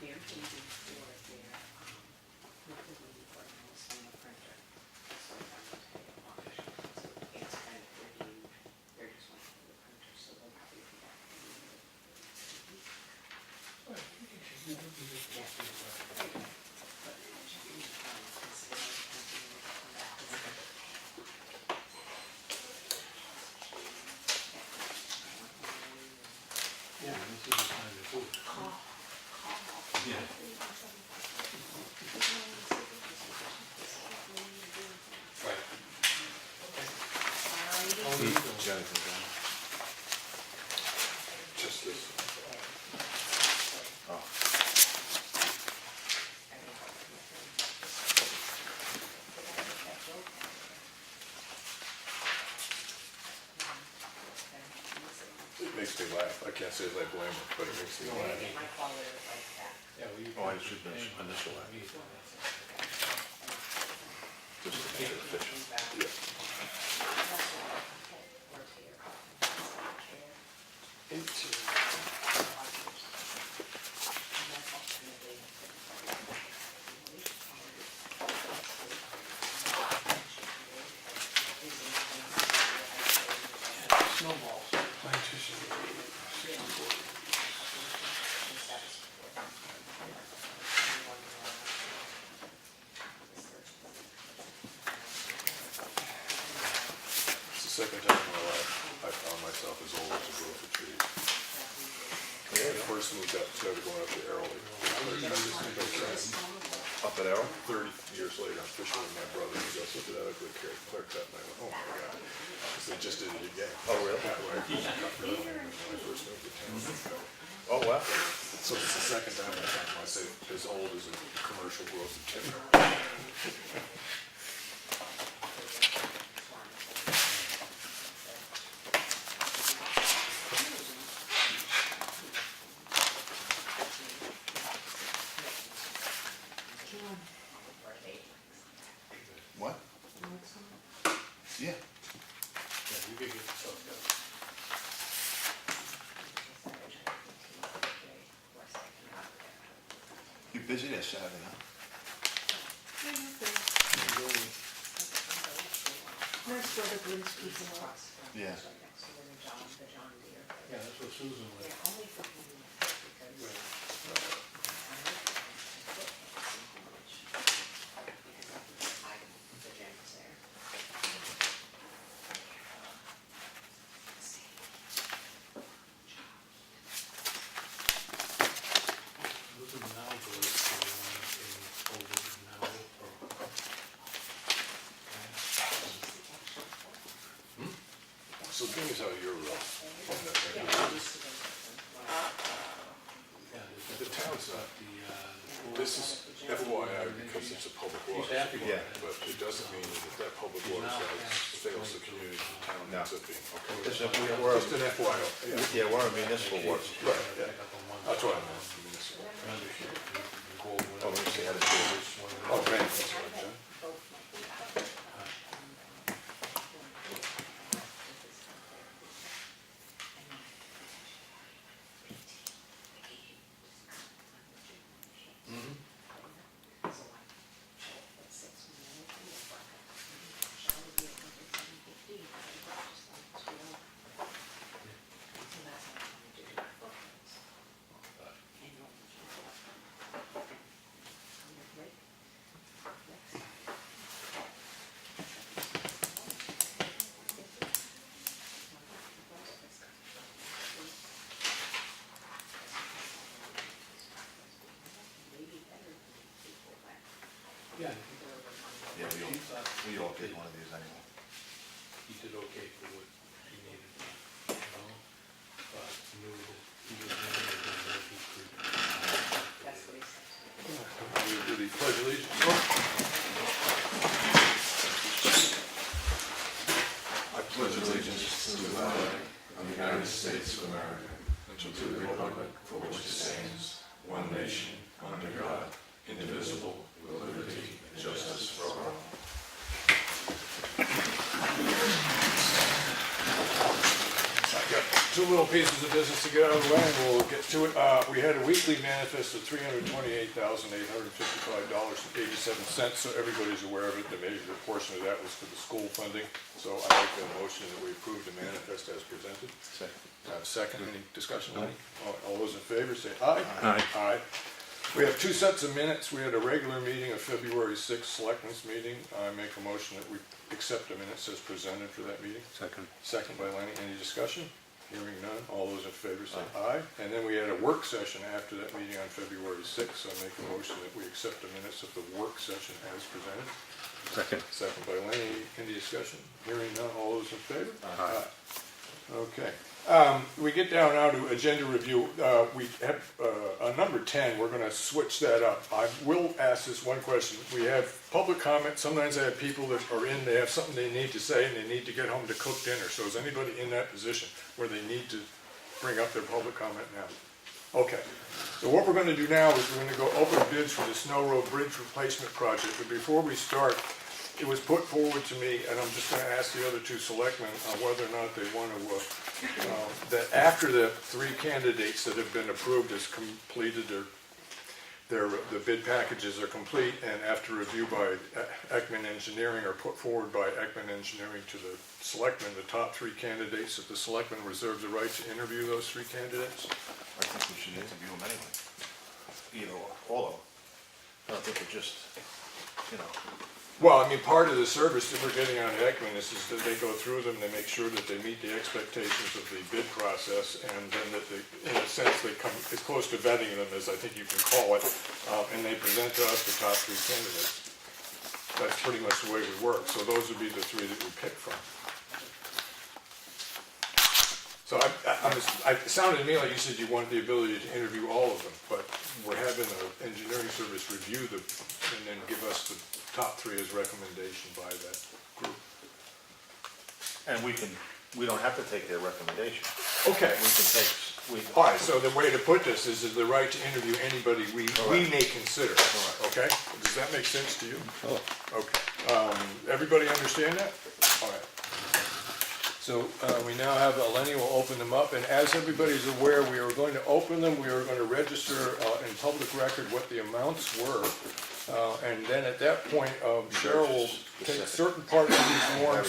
Lamphier, who before their reporting was on the printer. So that will take a while. So it's kind of reviewed. They're just waiting for the printer, so they'll probably be back in a minute. Yeah, this is the time to do it. Yeah. Right. Jennifer, just this. Oh. It makes me laugh. I can't say that I blame her, but it makes me laugh. My father was like that. Yeah, well, you Oh, I should initial that. Just to make it official. Yeah. Snowballs. It's the second time in my life I found myself as old as a growth of trees. When I first moved up, started going up to Cheryle. Up at Arrow? 30 years later, I'm fishing with my brother. He goes, look at that ugly clear cut. And I went, oh my God. Because they just did it again. Oh, really? Yeah, when I first moved to town. Oh, wow. So it's the second time I found myself as old as a commercial growth of timber. What? Yeah. Yeah, you could get yourself done. You're busy this Saturday, huh? Nice weather brings people up. Yeah. Right next to the John Deere. Yeah, that's what Susan was. Yeah, only for people because. The gym is there. Those are now goes to the one in Holbrook now or. So the thing is how you're on that thing. Yeah, The town's not, the, this is FYI because it's a public water. He's happy with Yeah, it. but it doesn't mean that that public water fails the community, the town No. ends up being. It's a- we're- Just an FYI. Yeah. Yeah, we're a municipal water supply. Right, yeah. That's what I meant, municipal. Oh, let me see how to do this. Oh, man, that's right, John. Yeah, Yeah, we all get one of these anyway. he did okay for what he needed, you know, but knew that he was doing it and that he could. That's what he said. We do the pledge allegiance. I pledge allegiance to the flag of the United States of America and to the republic for which it stands, one nation, under God, indivisible, with liberty and justice for all. I got two two little pieces of business to get out of the way, and we'll get to it. We had a weekly manifest of $328,855.87, so everybody's aware of it. The major portion of that was for the school funding. So I make a motion that we approve the manifest as presented. Second, any discussion? All those in favor say aye. Aye. Aye. We have two sets of minutes. We had a regular meeting of February 6th, Selectmen's meeting. I make a motion that we accept the minutes as presented for that meeting. Second. Second by Lenny. Any discussion? Hearing none. All those in favor say aye. And then we had a work session after that meeting on February 6th. So I make a motion that we accept the minutes of the work session as presented. Second. Second by Lenny. Any discussion? Hearing none. All those in favor? Aye. Okay. We get down now to agenda review. We have number 10. We're going to switch that up. I will ask this one question. We have public comment. Sometimes I have people that are in, they have something they need to say and they need to get home to cook dinner. So is anybody in that position where they need to bring up their public comment now? Okay. So what we're going to do now is we're going to go open bids for the Snow Road Bridge Replacement Project. But before we start, it was put forward to me, and I'm just going to ask the other two selectmen whether or not they want to, that after the three candidates that have been approved has completed the bid packages are complete, and after review by Ekman Engineering or put forward by Ekman Engineering to the selectmen, the top three candidates, that the selectmen reserve the right to interview those three candidates. I think we should interview them anyway. Either or, all of them. I don't think we just, you know. Well, I mean, part of the service that we're getting on Ekman is that they go through them, they make sure that they meet the expectations of the bid process, and then that they, in a sense, they come as close to vetting them as I think you can call it, and they present to us the top three candidates. That's pretty much the way we work, so those would be the three that we pick from. So it sounded to me like you said you wanted the ability to interview all of them, but we're having an engineering service review them and then give us the top three as recommendation by that group. And we don't have to take their recommendation. Okay. We can take, All right, so the way to put this is the right to interview anybody we may consider. Okay? Does that make sense to you? Oh. Okay. Everybody understand that? All right. So we now have, Lenny will open them up, and as everybody's aware, we are going to open them, we are going to register in public record what the amounts were, and then at that point, Cheryle will take certain parts of these forms,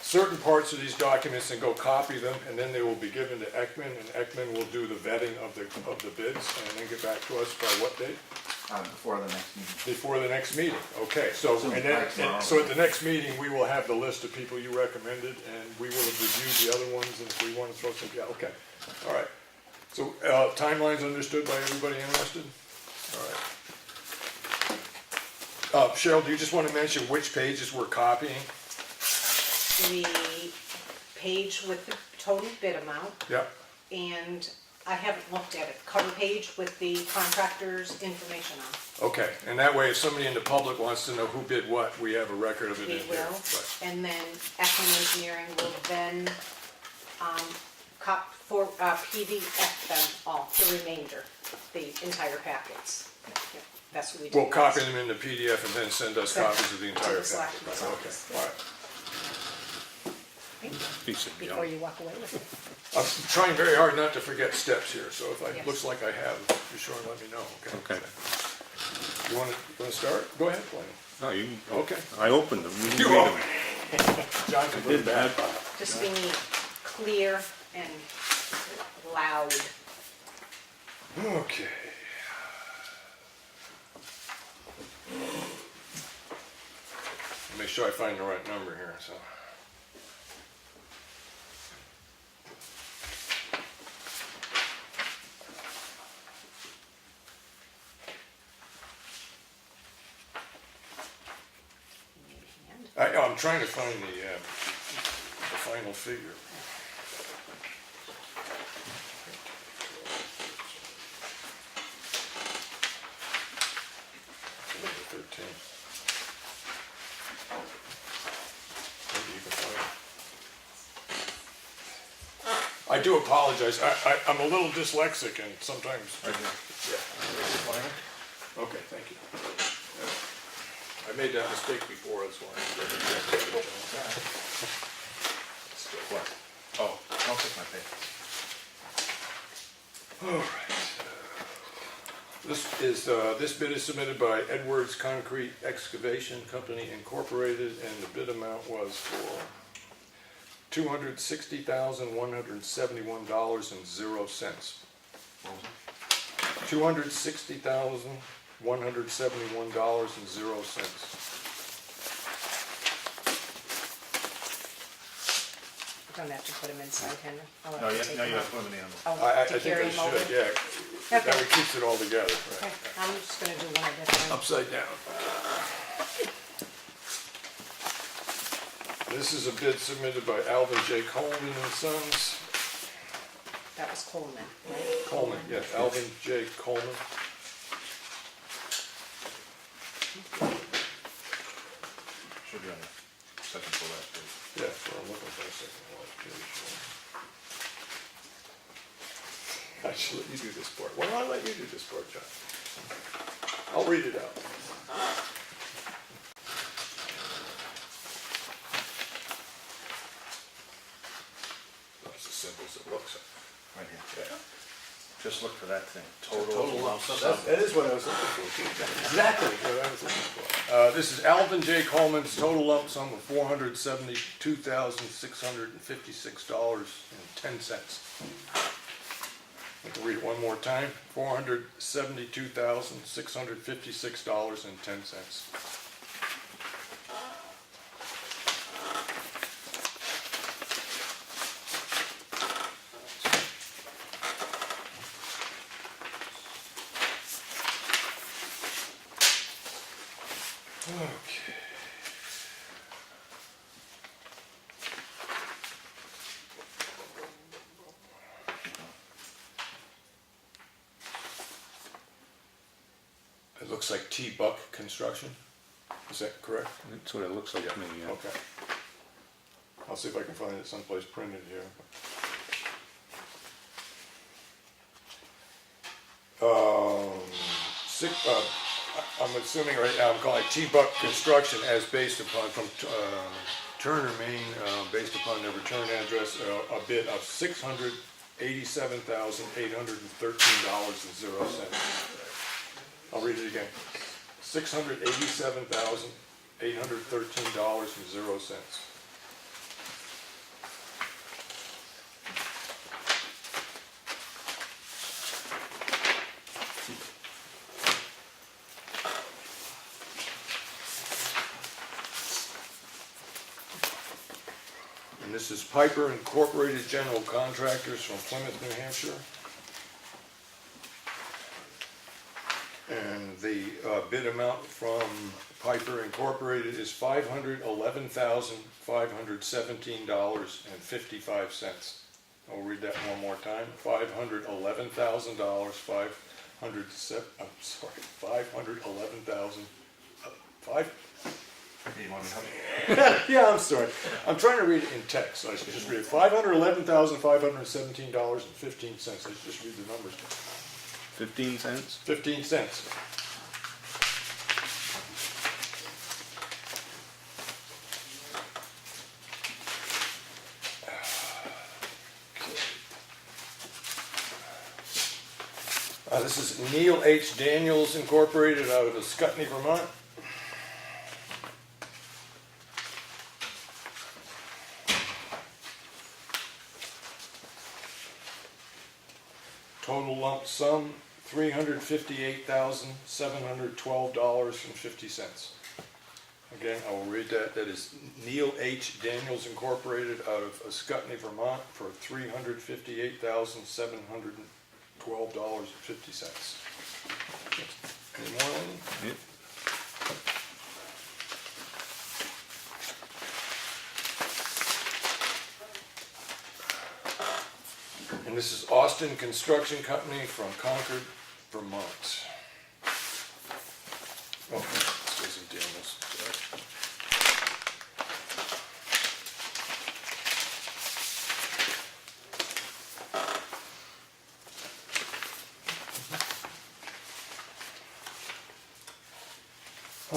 certain parts of these documents and go copy them, and then they will be given to Ekman, and Ekman will do the vetting of the bids, and then get back to us by what date? Before the next meeting. Before the next meeting, okay, so, So and then, by tomorrow. so at the next meeting, we will have the list of people you recommended, and we will have reviewed the other ones, and if we want to throw some, yeah, okay, all right. So, timeline's understood by everybody interested? All right. Cheryle, do you just want to mention which pages we're copying? The page with the total bid amount, Yep, and I haven't looked at it, cover page with the contractor's information on. okay, and that way, if somebody in the public wants to know who bid what, we have a record of it in It here. will, Right. and then Effingham Engineering will then, PDF them all, the remainder, the entire packets. Yeah, that's what we do. We'll copy them in the PDF and then send us copies of the entire To the packet. selectmen's Okay, office. all right. Decent, yeah. Before you walk away with it. I'm trying very hard not to forget steps here, so if it Yes. looks like I have, be sure and let me know, okay? Okay. You want to start? Go ahead, Blaine. No, you can, Okay. I opened them, you can You read open. them. John can put it back. Just being clear and loud. Okay. Make sure I find the right number here, so. I'm trying to find the final figure. Number 13. Maybe you can find it. I do apologize. I'm a little dyslexic and sometimes. Yeah. Okay, thank you. I made that mistake before, that's why. What? Oh, I'll take my paper. All right. This bid is submitted by Edwards Concrete Excavation Company Incorporated, and the bid amount was for $260,171.00. What was it? $260,171.00. You don't have to put them inside, Henry. I'll No, have to yeah, take no, them you out. have to put them in the envelope. Oh, I to think carry I them over? should, yeah. That Okay. way keeps it all together, Okay, right? I'm just gonna do one at a time. Upside down. This is a bid submitted by Alvin J. Coleman and Sons. That was Coleman, right? Coleman, yes, Alvin J. Coleman. Should be on the second to last page. Yeah, so I'm looking for a second last page. I should let you do this part. Why don't I let you do this part, John? I'll read it out. That's as simple as it looks. Right here. Yeah. Just look for that thing. Total lump sum. That is what I was looking for. Exactly what I was looking for. This is Alvin J. Coleman's total lump sum of $472,656.10. I can read it one more time. $472,656.10. Okay. It looks like T. Buck Construction. Is that correct? That's what it looks like to me, yeah. Okay. I'll see if I can find it someplace printed here. I'm assuming right now, I'm calling it T. Buck Construction as based upon, from Turner, Maine, based upon their return address, a bid of $687,813.00. I'll read it again. $687,813.00. And this is Piper Incorporated General Contractors from Plymouth, New Hampshire. And the bid amount from Piper Incorporated is $511,517.55. I'll read that one more time. You want me to help you? Yeah, I'm sorry. I'm trying to read it in text, so I should just read it. $511,517.15. Let's just read the numbers. 15 cents? 15 cents. This is Neil H. Daniels Incorporated out of Scuttney, Vermont. Total lump sum, $358,712.50. Again, I will read that. That is Neil H. Daniels Incorporated out of Scuttney, Vermont for $358,712.50. Any more, Lenny? Yep. And this is Austin Construction Company from Concord, Vermont. Oh, this isn't Daniels.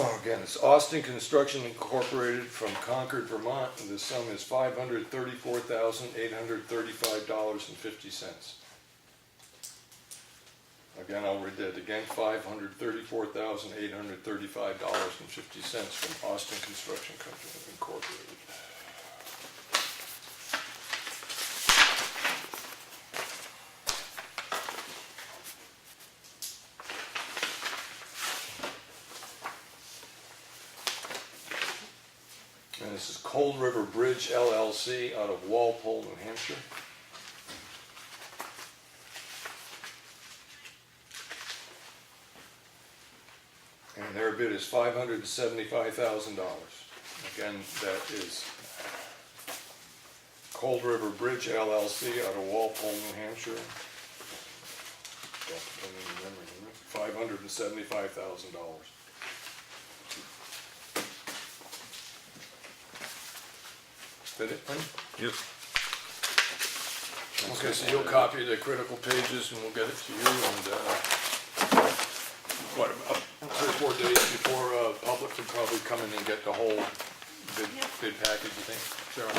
Oh, again, it's Austin Construction Incorporated from Concord, Vermont, and the sum is $534,835.50. Again, I'll read that again, $534,835.50 from Austin Construction Company Incorporated. And this is Cold River Bridge LLC out of Walpole, New Hampshire. And their bid is $575,000. Again, that is Cold River Bridge LLC out of Walpole, New Hampshire. $575,000. Is that it, Lynn? Yes. Okay, so you'll copy the critical pages and we'll get it to you and, what, about 3 or 4 days before, public can probably come in and get the whole bid package, you think, Sarah?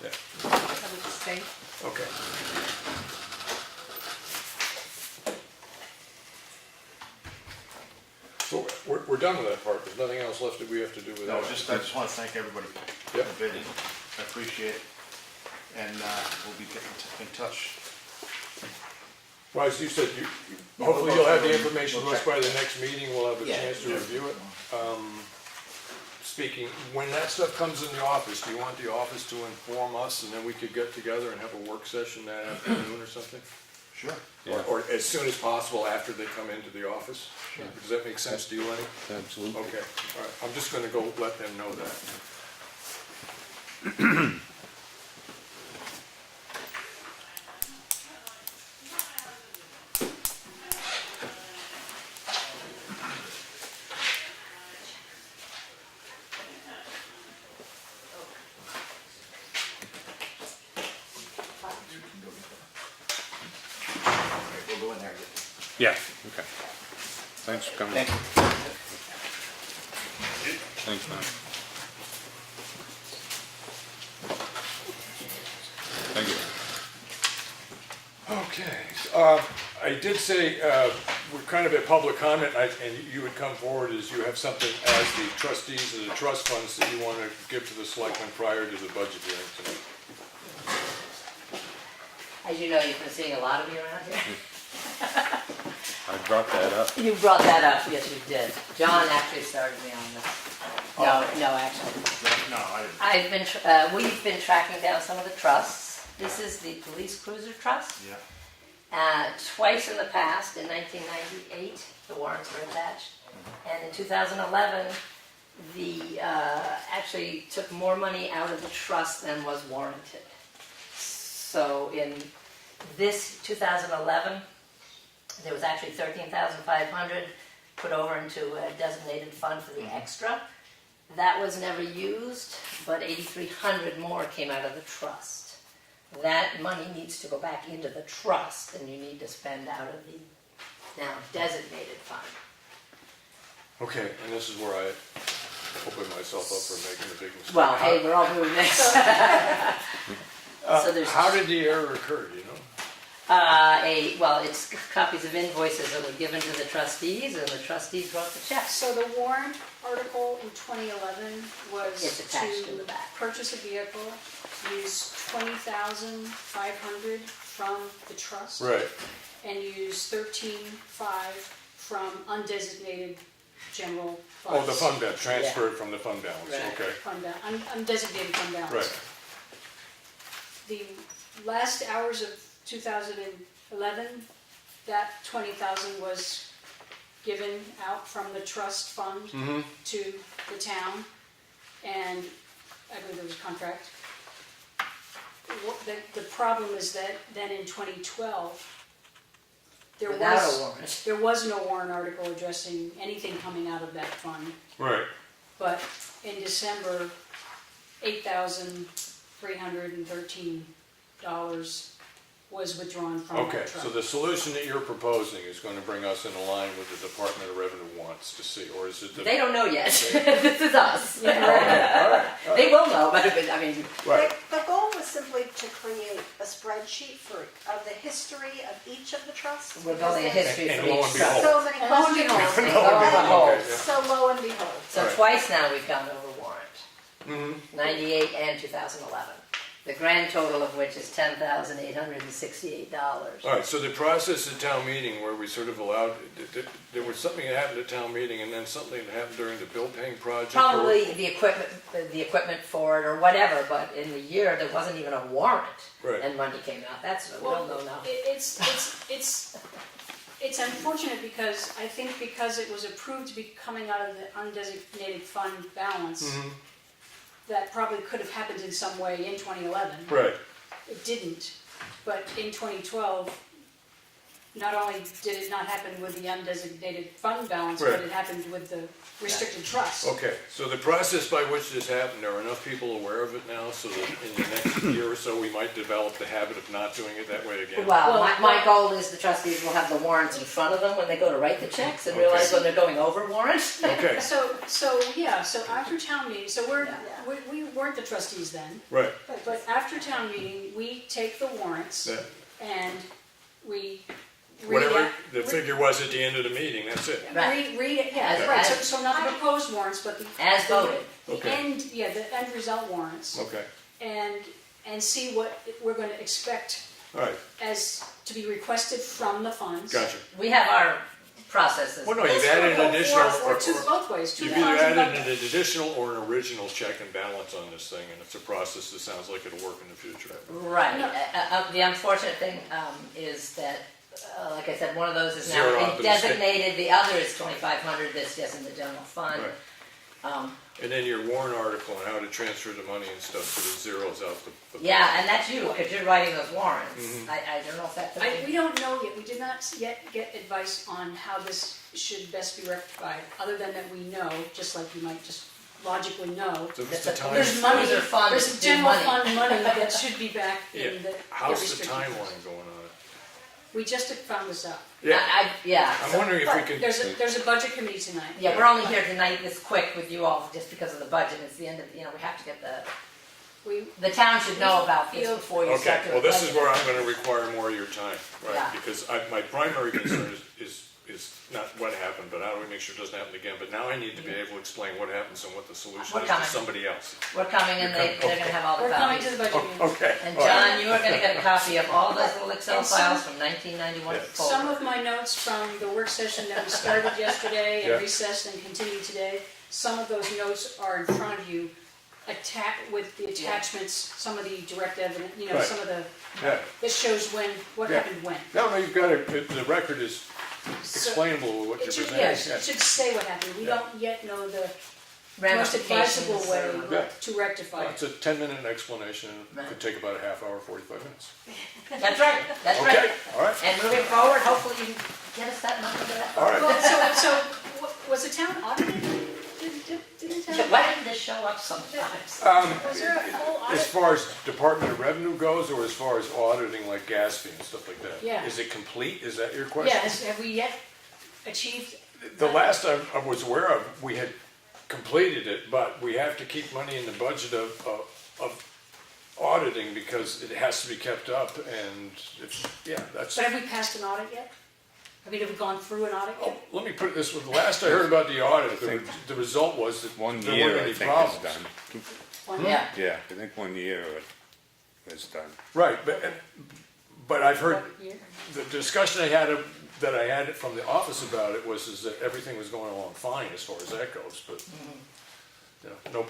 Yeah, I would just say, okay. So we're done with that part, there's nothing else left that we have to do with No, that? I just want to thank everybody Yep. for bidding. I appreciate it. And we'll be getting in touch. Well, as you said, hopefully you'll have the information to We'll us by the next meeting, we'll have a Yeah. chance to review it. Speaking, when that stuff comes in the office, do you want the office to inform us and then we could get together and have a work session that afternoon or something? Sure. Or as soon as possible after they come into the office? Sure. Does that make sense to you, Lenny? Absolutely. Okay, all right, I'm just gonna go let them know that. We'll go in there and get Yeah, okay. Thanks for coming. Thank you. Thanks, man. Thank you. Okay, I did say, we're kind of at public comment, and you would come forward as you have something as the trustees of the trust funds that you want to give to the selectmen prior to the budget hearing tonight. As you know, you've been seeing a lot of me around here. I brought that up. You brought that up, yes, you did. John actually started me on this. No, actually. No, I didn't. We've been tracking down some of the trusts. This is the Police Cruiser Trust. Yeah. Twice in the past, in 1998, the warrants were attached. And in 2011, actually took more money out of the trust than was warranted. So in this 2011, there was actually $13,500 put over into a designated fund for the extra. That was never used, but $8,300 more came out of the trust. That money needs to go back into the trust, and you need to spend out of the now designated fund. Okay, and this is where I open myself up for making a big mistake. Well, hey, we're all doing this. So there's How did the error occur, do you know? it's copies of invoices that were given to the trustees, and the trustees wrote the checks. So the warrant article in 2011 was It's attached in the to back. purchase a vehicle, use $20,500 from the trust. Right, And use $13,500 from undesignated general oh, funds. the fund balance, transferred from the fund balance, Right. okay, Undesignated fund balance. right. The last hours of 2011, that $20,000 was given out from the trust fund to the town, and I believe there was a contract. The problem is that then in 2012, there Without a was, warrant. there was no warrant article addressing anything coming out of that fund. Right, But in December, $8,313 was withdrawn from Okay, that trust. so the solution that you're proposing is gonna bring us in line with the Department of Revenue wants to see, or is it the? They don't know yet. This is us. Okay, all right, They will know, but I mean, right. The goal was simply to create a spreadsheet of the history of each of the trusts. we're building a because history And for lo each and trust. behold. there's so many And lo and questions. behold. Lo and behold. Okay, yeah. So lo and behold. So Right. twice now we've gone over warrant, Mhm. 98 and 2011. The grand total of which is $10,868. All right, so the process at town meeting where we sort of allowed, there was something that happened at town meeting and then something that happened during the bill paying project? or- Probably the equipment for it or whatever, but in the year, there wasn't even a warrant. Right. And money came out, that's what Well, we'll know now. It's unfortunate because I think because it was approved to be coming out of the undesignated fund balance, Mhm. that probably could have happened in some way in 2011. Right, It didn't, but in 2012, not only did it not happen with the undesignated fund balance, but Right. it happened with the restricted trust. okay, so the process by which this happened, are enough people aware of it now so that in the next year or so, we might develop the habit of not doing it that way again? Well, Well, my goal is the trustees will have the warrants in front of them when they go to write the checks and realize when they're going over warrants. Okay, So after town meeting, Yeah. we weren't the trustees then, right, but after town meeting, we take the warrants yeah. and we read Whatever it. the figure was at the end of the meeting, that's it. Right. Read it, yeah, As- right, as- so not the proposed warrants, but the. As voted. The Okay. end, yeah, the end result warrants, Okay, and see what we're gonna expect all right, as to be requested from the funds. gotcha. We have our processes. Well, no, you've added an additional, Or two, both ways, you've 2,000 either added bucks. an additional or an original check and balance on this thing, and it's a process that sounds like it'll work in the future. Right. No. The unfortunate thing is that, like I said, one of those is Zero now out the mistake. designated, the other is 2,500, that's just in the general fund. Right. And then your warrant article on how to transfer the money and stuff sort of zeroes out the. Yeah, and that's you, because you're writing those warrants. Mhm. I don't know if that's. We don't know yet, we did not yet get advice on how this should best be rectified, other than that we know, just like you might just logically know. So That's what's the a- time? There's money, Those are funds, there's due general money. fund money that should be back Yeah, in the how's the restricted trust. timeline going on it? We just found this out. Yeah. I'm wondering if we could. There's a budget committee tonight. Yeah, we're only here tonight this quick with you all, just because of the budget, it's the end of, we have to get the town should know about this Feel- before you Okay, start to. well, this is where I'm gonna require more of your time, right? Yeah. Because my primary concern is not what happened, but how do we make sure it doesn't happen again? But now I need to be able to explain what happens and what the solution We're is to coming. somebody else. We're coming and they're gonna have all the We're coming to copies. the budget meeting. Okay. And all right. John, you are gonna get a copy of all those little Excel And some- files from 1991 Yeah. forward. Some of my notes from the work session that we started yesterday Yeah. and recessed and continued today, some of those notes are in front of you, with the attachments, some of the direct evidence, Right. some of the, Yeah. that shows what Yeah. happened when. No, you've got it, the record is So- explainable with what you're It should, presenting. yes, it should say what happened. We Yeah. don't yet know the most Ramifications advisable way or- Yeah. to rectify Well, it. it's a 10-minute explanation, and it Right. could take about a half hour, 45 minutes. That's right, that's Okay, right. all right, And moving forward, hopefully you can get us that number to that. all right. Well, so was the town audited? Didn't the town? Why didn't this show up sometimes? Was there a full As audit? far as Department of Revenue goes, or as far as auditing like gas fee and stuff like that? Yeah. Is it complete? Is that your question? Yeah, have we yet achieved? The last I was aware of, we had completed it, but we have to keep money in the budget of auditing because it has to be kept up, and that's. But have we passed an audit yet? I mean, have we gone through an audit Oh, yet? let me put it this way, the last I heard about the audit, the result was that One there year, weren't I any think, problems. is done. One Yeah. Yeah, I think 1 year is done. Right, but I've heard, year? the discussion I had from the office about it is that everything was going along fine as far as that goes, but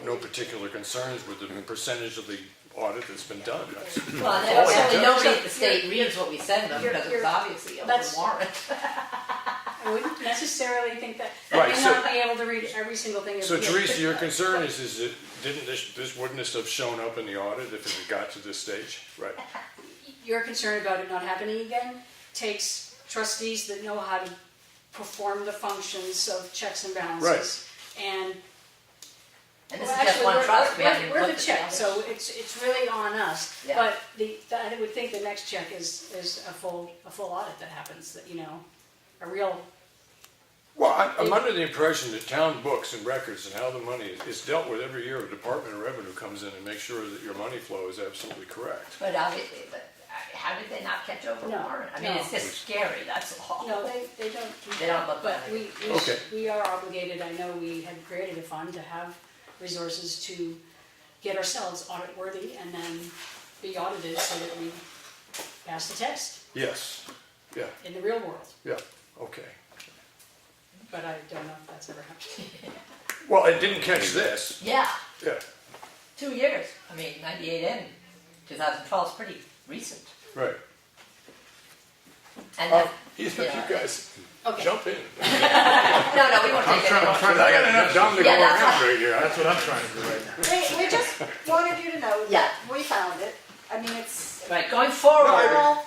no particular concerns with the percentage of the audit that's been done. That's Well, all I evidently can nobody tell. at the state reads what we send them because it's obviously a that's- warrant. I wouldn't necessarily think that, Right, they may so- not be able to read every single thing. So Teresa, your concern is that this wouldn't have shown up in the audit if it had got to this stage? Right, Your concern about it not happening again takes trustees that know how to perform the functions of checks and balances. And And this Well, is just actually, one trust, we haven't even we're the looked at check, others. so it's really on us. Yeah. But I would think the next check is a full audit that happens, that, you know, a real, Well, I'm under the impression that town books and records and how the money is dealt with every year, a Department of Revenue comes in and makes sure that your money flow is absolutely correct. But obviously, how did they not catch over No, warrant? I mean, no. it's just scary, that's all. no, they don't. do They don't that. look But at we, Okay. we are obligated, I know we had created a fund to have resources to get ourselves audit worthy and then be audited so that we pass the test Yes, yeah, in the real world. yeah, okay. But I don't know if that's ever happened. Well, it didn't catch this, Yeah, yeah, 2 years, I mean, 98 in, 2012 is pretty recent. right. And You Yeah. guys, Okay. jump in. no, we won't take it. I'm trying to, I got enough dumb to go Yeah, that's around right here. that's what I'm trying to do right now. We just wanted you to know Yeah. that we found it. I mean, it's Right, going forward, all,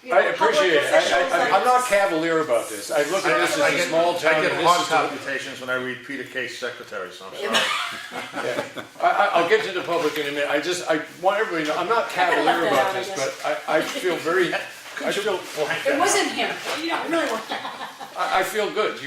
you I know, public appreciate it. officials. I'm not cavalier about this. I look at this as a small town. I get and hard this is the- palpitations when I read Peter K's secretary, so I'm sorry. Yeah. I'll get to the public in a minute. I want everybody to know, I'm not cavalier about this, but I feel very, I feel, It wasn't him, you know, it really wasn't. I feel good.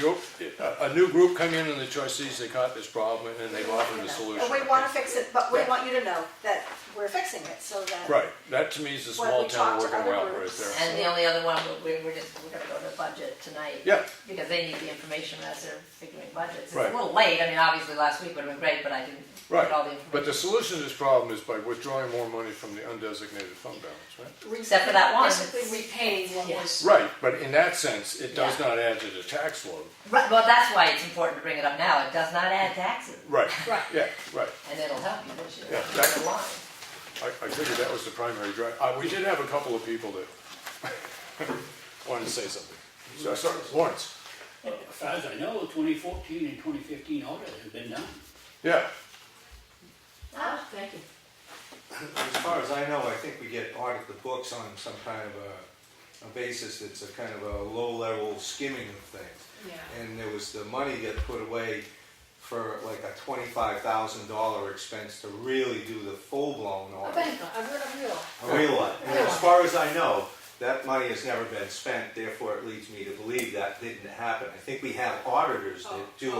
A new group come in and the trustees, they caught this problem and then they've offered a solution. And we want to fix it, but we want you to know that we're fixing it so that. Right, that to me is a When small we town talk to working other well right groups. there. and the only other one, we're gonna go to budget tonight. Yeah. Because they need the information as they're figuring budgets. It's a Right. little late, I mean, obviously last week would have been great, but I didn't Right, get all the information. but the solution to this problem is by withdrawing more money from the undesignated fund balance, right? Except for that one. Basically repaying what Yeah. was. Right, but in that sense, it does Yeah. not add to the tax load. Right, well, that's why it's important to bring it up now, it does not add taxes, Right, Right. yeah, right. and it'll help you this year, Yeah, down the line. I figured that was the primary drive. We did have a couple of people that wanted to say something. So, sorry, Lawrence. As far as I know, 2014 and 2015 audit has been done. Yeah, Ah, thank you. As far as I know, I think we get audit the books on some kind of a basis that's a kind of a low-level skimming of things. Yeah. And there was the money get put away for like a $25,000 expense to really do the full-blown A audit. bank, a real. A real one. And as far as I know, that money has never been spent, therefore it leads me to believe that didn't happen. I think we have auditors that do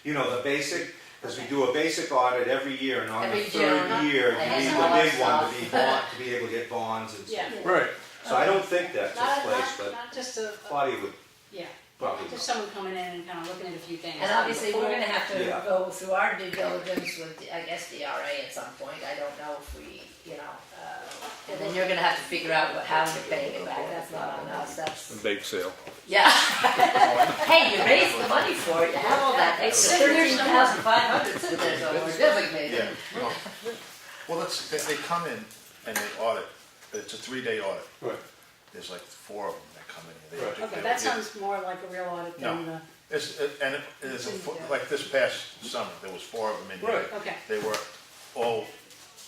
the basic, because we do a basic audit every year, and on the Every third June, year, and you need all the that big one stuff. to be able to get bonds and Yeah. stuff. right. So I don't think that took Not, place, but not just a, Claudia would yeah, probably just know. someone coming in and kind of looking at a few things. And obviously, we're gonna have to Yeah. go through our due diligence with, I guess, DRA at some point, I don't know if we, and then you're gonna have to figure out how to pay it back, that's not on us, that's, Bake sale. yeah. Hey, you raised the money for it, you have all that extra Sitting there $13,500 sitting there somewhere designated. Yeah. Well, they come in and they audit, it's a 3-day audit. Right. There's like 4 of them that come in. Right. Okay, that sounds more like a real audit than the, Like this past summer, there was 4 of them in here. Right. okay. They were all,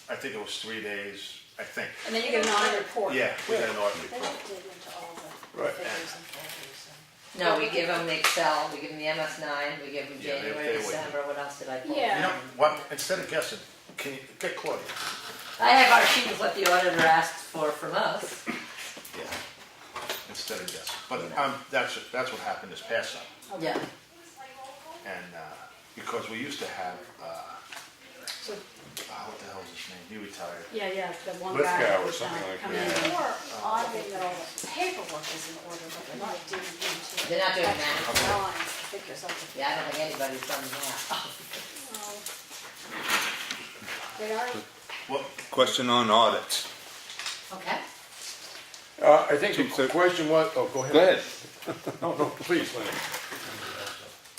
I think it was 3 days, I think. And then you get an audit report. Yeah, we got an audit They report. don't dig into all the Right. figures and figures. No, we give them the Excel, we give them the MS9, we give them Yeah, they- January, they would. December, what else did I pull? Yeah. You know, what, instead of guessing, can you get Claudia? I have our sheet of what the auditor asked for from us. Yeah. Instead of guessing. But that's what happened this past summer. Yeah. And because we used to have, So, what the hell is his name? He retired. yeah, the one Lithgow guy or was something like coming that. in. More oddly, that all the paperwork is in order, but they're not digging into. They're not doing that. Lines, figures, okay. Yeah, I don't think anybody's done that. They are, Well, Question on audits. Okay. I think the question was, oh, go ahead. Go ahead. No, please, Lenny.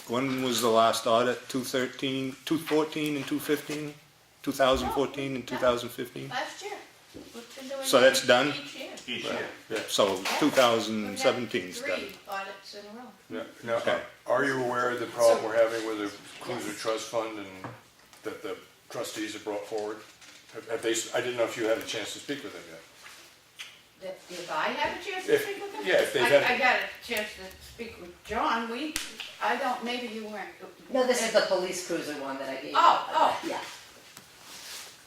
When was the last audit? 2013, 2014 and 2015? 2014 and 2015? Last year. We've been doing So that that's done? each year. each year. So 2017's done. 3 audits in a row. Now, Okay. are you aware of the problem we're having with the cruiser trust fund and that the trustees have brought forward? Have they, I didn't know if you had a chance to speak with them yet. If I have a chance to If- speak with them? yeah, if they've had- I got a chance to speak with John, I don't, maybe you weren't. No, this is the police cruiser one that I gave you. Oh. Yeah.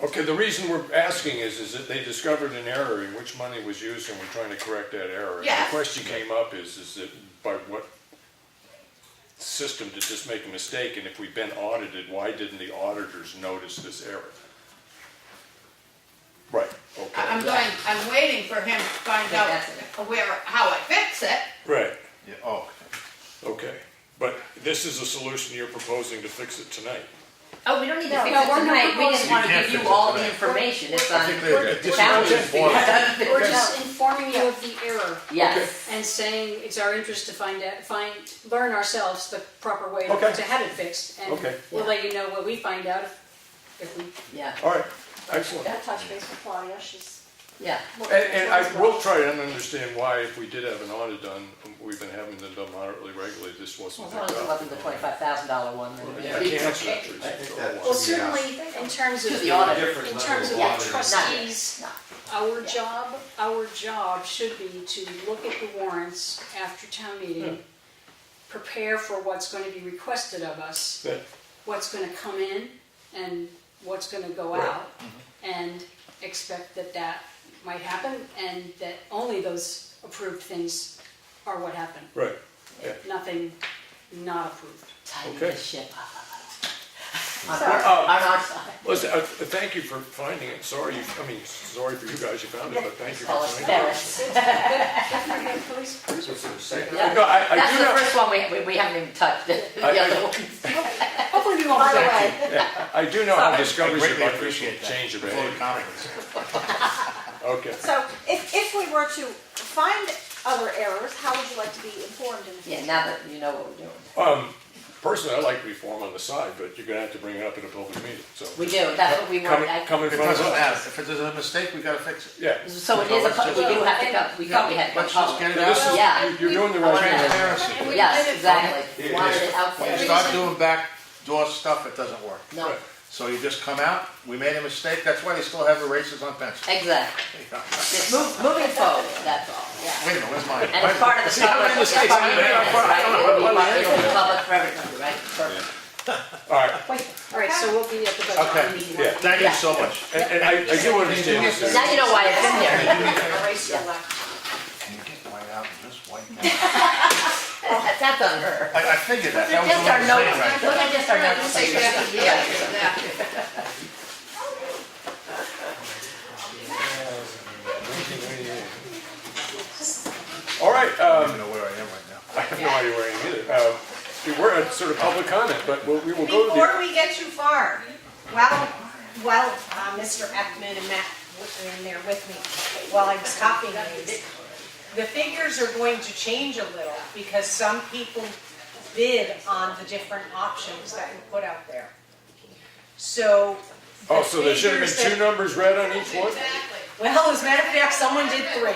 Okay, the reason we're asking is that they discovered an error in which money was used, and we're trying to correct that error. And Yes. the question came up is that by what system did this make a mistake, and if we've been audited, why didn't the auditors notice this error? Right, okay. I'm waiting for him to find out how I fix it. Right, Yeah, oh, okay. But this is a solution you're proposing to fix it tonight. Oh, we don't need to No, fix no, it we're not tonight, we just proposing- wanna You can't give you fix it all the tonight. information, it's I on. think this town is meeting. important. We're just informing you of the error Yes, and saying it's our interest to learn ourselves the proper way Okay. to have it fixed. And Okay. we'll let you know what we find out if we, yeah, All right, excellent. Gotta touch base with Claudia, she's. yeah. And I will try to understand why, if we did have an audit done, we've been having them done moderately regularly, this Well, wasn't as long as picked it up. wasn't the $25,000 one, then. Yeah, I can't answer that, Teresa. well, certainly in terms of, To the auditor. in terms of Yeah. the trustees, No. our job should be to look at the warrants after town meeting, prepare for what's going to be requested of us, Yeah. what's going to come in and what's going to go Right. out, and expect that might happen, and that only those approved things are what happen. Right, Nothing not approved. Tighten Okay. the ship up. So- On our side. listen, thank you for finding it, sorry for you guys, you found it, but thank you for Call us finding it. Ferris. Definitely police cruisers. Yeah. No, I That's do the know, first one we haven't even touched, the other ones. Hopefully we won't By the be way, I do know how I discoveries greatly about this will appreciate that. change your Full of behavior. confidence. Okay. so if we were to find other errors, how would you like to be informed in the future? Yeah, now that you know what we're doing. Personally, I like to be form on the side, but you're gonna have to bring it up in a public meeting, so. We do, that's what we Come, want. come in It front of doesn't us. matter, if there's a mistake, we gotta fix it. Yeah. So it is, we do have to come, we thought we had to Let's come just get public. it This out. is, Yeah. you're doing the I wanna- right thing. Transparency. Yes, exactly. Wanted it out When you there. start doing backdoor stuff, it doesn't work. No, So you just come out, we made a mistake, that's why they still have erasers on pencils. exactly. Just moving forward, that's all, yeah. Wait a minute, where's mine? And it's part of the See how public, many it's mistakes part I of the made? minutes, right? It'll be public for everybody, right? Perfect. All right, All right, so we'll be at the budget Okay. meeting. yeah, Thank you so much. and I do understand this. Now you know why it's in there. Erase your left. Can you get white out and just white out? That's on her. I figured that, that was Just what our I was notes, saying right look there. at just our notes. Yeah. All right, I don't even know where I am right now. I have no idea where I am either. We're at sort of public comment, but we will go to the. Before we get too far, Mr. Ekman and Matt were in there with me while I was copying these. The figures are going to change a little because some people bid on the different options that were put out there. So. Oh, so there should have been figures two numbers read on each one? Well, as a matter of fact, someone did 3.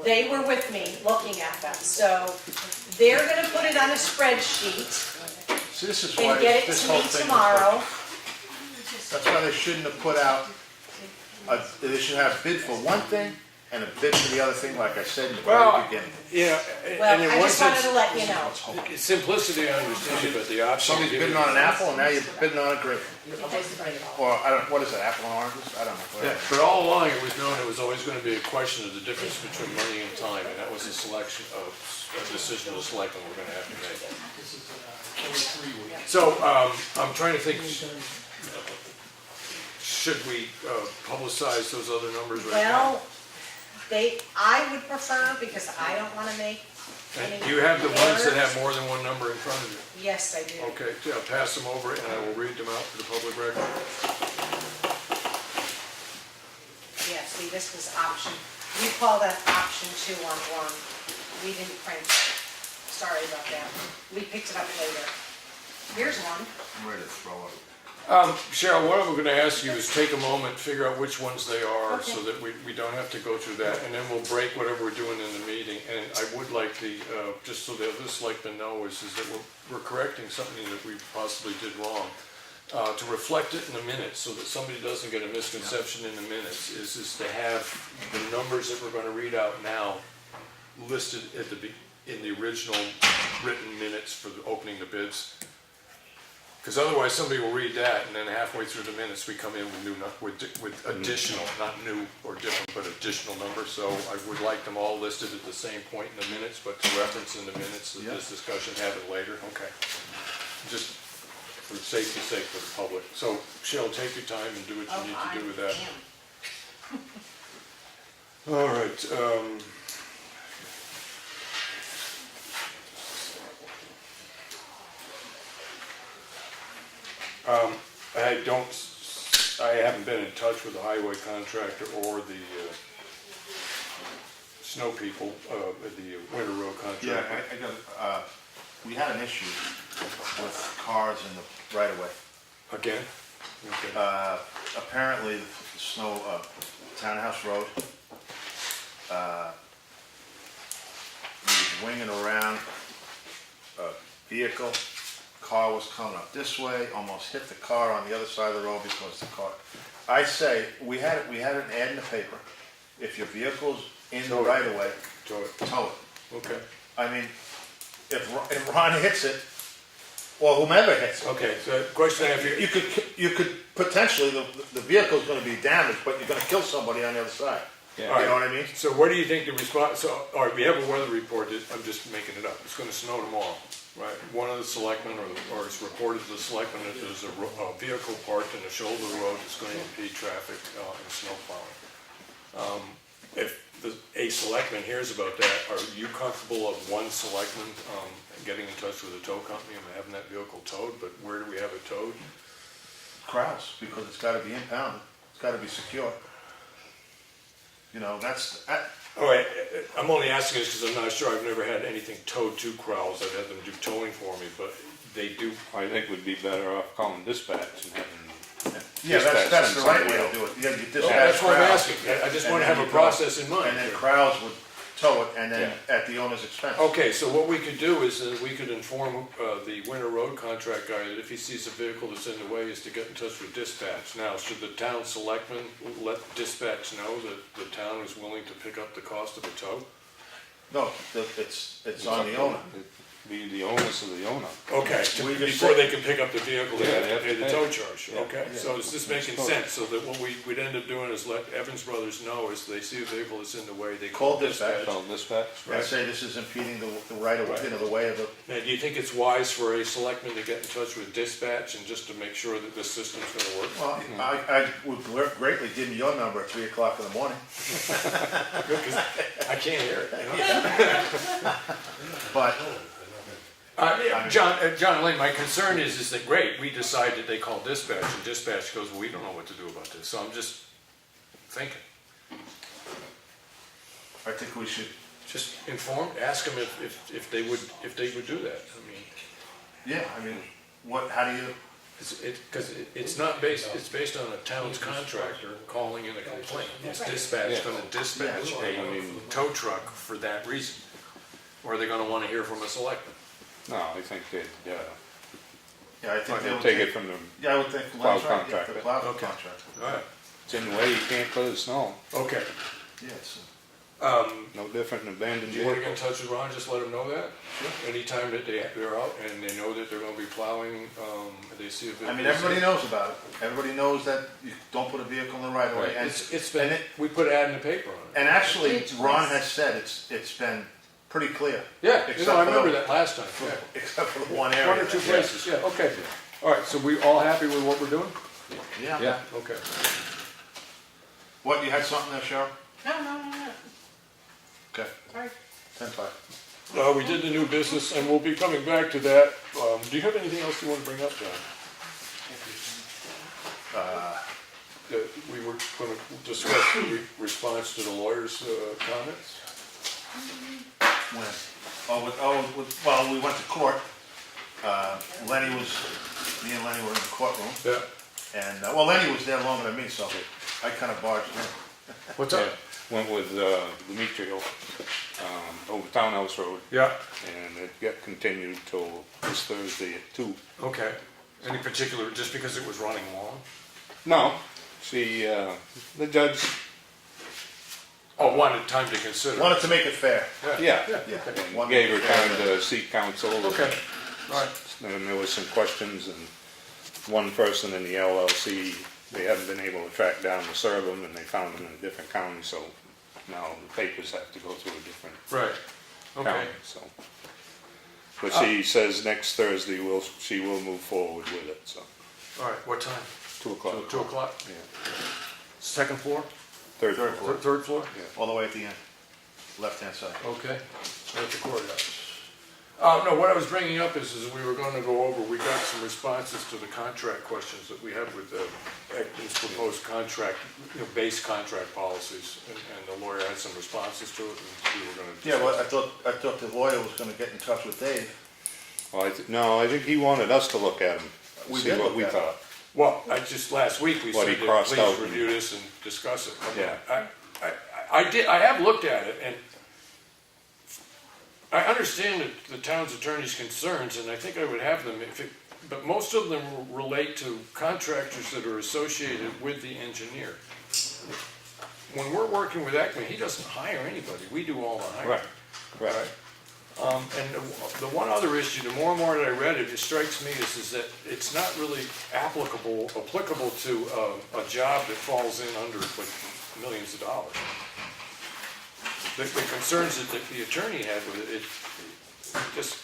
They were with me looking at them, so they're gonna put it on a spreadsheet See, this is why and get it this to whole me thing. tomorrow. That's why they shouldn't have put out, they should have bid for one thing and a bid for the other thing, like I said in the Well, very beginning. yeah, Well, and in I one just wanted sense, to let you know. simplicity, I understand, but the option. Somebody's bidding on an apple and now you're bidding on a grape. Or, I don't, what is it, apple and oranges? I don't know. Yeah, whatever. but all along, it was known it was always going to be a question of the difference between money and time, and that was a selection of, a decision of the selectmen we're going to have to make. So, I'm trying to think, should we publicize those other numbers right now? Well, I would prefer, because I don't wanna make any. Do you have the ones that have errors. more than one number in front of you? Yes, I do. Okay, yeah, pass them over and I will read them out for the public record. Yeah, see, this was option, we call that option 2 on 1. We didn't print it. Sorry about that. We picked it up later. Here's one. I'm ready to throw it. Cheryle, what I'm gonna ask you is take a moment, figure out which ones they are, so that we don't have to go through that, and then we'll break whatever we're doing in the meeting. And I would like the, just so the others like to know, is that we're correcting something that we possibly did wrong. to reflect it in the minutes, so that somebody doesn't get a misconception in the minutes, is to have the numbers that we're gonna read out now listed at in the original written minutes for the opening the bids. Because otherwise, somebody will read that, and then halfway through the minutes, we come in with additional, not new or different, but additional numbers. So I would like them all listed at the same point in the minutes, but to reference in the minutes of this discussion, have it later. Okay. Just for safety's sake for the public. So Cheryl, take your time and do what you need to do with that. All right. I haven't been in touch with the highway contractor or the snow people, the winter road Yeah, contractor. I got, we had an issue with cars in the right of way. Again? Okay. Apparently, the snow, Townhouse Road, he was winging around a vehicle, car was coming up this way, almost hit the car on the other side of the road because the car, I say, we had an ad in the paper, if your vehicle's in the Tow it. right of way, Tow it. tow it. Okay. I mean, if Ron hits it, or whomever hits it, Okay, so question I have here. you could potentially, the vehicle's gonna be damaged, but you're gonna kill somebody on the other side. You Yeah. know what I mean? So what do you think the response, so, all right, we have a weather report, I'm just making it up, it's gonna snow tomorrow, right? One of the selectmen, or it's reported to the selectmen that there's a vehicle parked in a shoulder road that's gonna impede traffic, and snow plowing. If a selectman hears about that, are you comfortable of one selectman, getting in touch with a tow company and having that vehicle towed, but where do we have it towed? Crowds, because it's gotta be impounded, it's gotta be secure. You know, All right, I'm only asking this because I'm not sure, I've never had anything towed to Crowell's, I've had them do towing for me, but they do. I think we'd be better off calling dispatch and having. yeah, that's the right way to do it. You Yeah, dispatch that's what I'm Crowds, asking, I just and want to then have a you go. process in mind. And then Crowds would tow it, and then Yeah. at the owner's expense. Okay, so what we could do is we could inform the winter road contract guy that if he sees a vehicle that's in the way, is to get in touch with dispatch. Now, should the town selectmen let dispatch know that the town is willing to pick up the cost of a tow? No, it's on the owner. Be the onus of the owner. Okay, We just before said- they can pick up the vehicle, they Yeah, have they to have pay to the pay. tow charge, Yeah. okay? So is this making sense, so that what we'd end up doing is let Evans Brothers know is they see a vehicle that's in the way, they Call call dispatch. dispatch. Call dispatch. And say this is impeding the right of way, you know, the way of the, Now, do you think it's wise for a selectman to get in touch with dispatch and just to make sure that the system's gonna work? well, I would greatly give you your number at 3:00 in the morning, Good, 'cause I can't hear it, you know? but John and Lynn, my concern is that, great, we decide that they call dispatch, and dispatch goes, well, we don't know what to do about this, so I'm just thinking. I think we should, Just inform, ask them if they would do that, I mean, yeah, I mean, how do you, because it's not based, it's based on a town's contractor calling in a complaint. Is dispatch gonna dispatch a tow truck for that reason? Or are they gonna wanna hear from a selectman? No, I think they'd, yeah, I think they would take it from the, Yeah, I would think, Plow that's right, yeah, contractor. the plow Okay. contract. All right, it's in the way, you can't clear the snow. okay. Yes. No different than abandoned Do you wanna get in vehicle. touch with Ron, just let him know that? Anytime that they're out and they know that they're gonna be plowing, they see a vehicle. I mean, everybody knows about it. Everybody knows that you don't put a vehicle in the right of way. And It's been, we put an ad in the paper on it. and actually, Ron has said it's been pretty clear. Yeah, Except I for remember the- that last time, yeah. Except for the one area. One or two places, yeah, okay. All right, so we all happy with what we're doing? Yeah. Yeah. Okay. What, you had something there, Cheryl? No. Okay. Sorry. 10-5. We did the new business, and we'll be coming back to that. Do you have anything else you want to bring up, John? That we were going to discuss the response to the lawyer's comments? When? Well, we went to court. Me and Lenny were in the courtroom. Yeah. And, well, Lenny was there longer than me, so I kind of barged in. What's Yeah, up? went with Demetrio, over Townhouse Road, Yeah, and it got continued till this Thursday at 2. okay. Any particular, just because it was running long? No, see, the judge, Oh, wanted time to consider. Wanted to make it fair. yeah, Yeah. gave her time to seek counsel. Okay, all right. And there was some questions, and one person in the LLC, they haven't been able to track down to serve them, and they found them in a different county, so now the papers have to go through a different Right, okay. county, so. But she says next Thursday she will move forward with it, so, All right, what time? 2 o'clock. 2 o'clock? Yeah. Second floor? Third floor. Third floor? All the way at the end, left-hand side. Okay, at the courthouse. No, what I was bringing up is we were going to go over, we got some responses to the contract questions that we have with Ekman's proposed contract, base contract policies, and the lawyer had some responses to it, and we were going to. Yeah, well, I thought the lawyer was gonna get in touch with Dave. Well, no, I think he wanted us to look at them, We see did what look we at thought. Well, last week we What said he that crossed please out. review this and discuss it. Yeah. I have looked at it, and I understand the town's attorney's concerns, and I think I would have them but most of them relate to contractors that are associated with the engineer. When we're working with Ekman, he doesn't hire anybody, we do all the hiring. Right. And the one other issue, the more and more that I read it, it strikes me is that it's not really applicable to a job that falls in under like millions of dollars. The concerns that the attorney had with it just,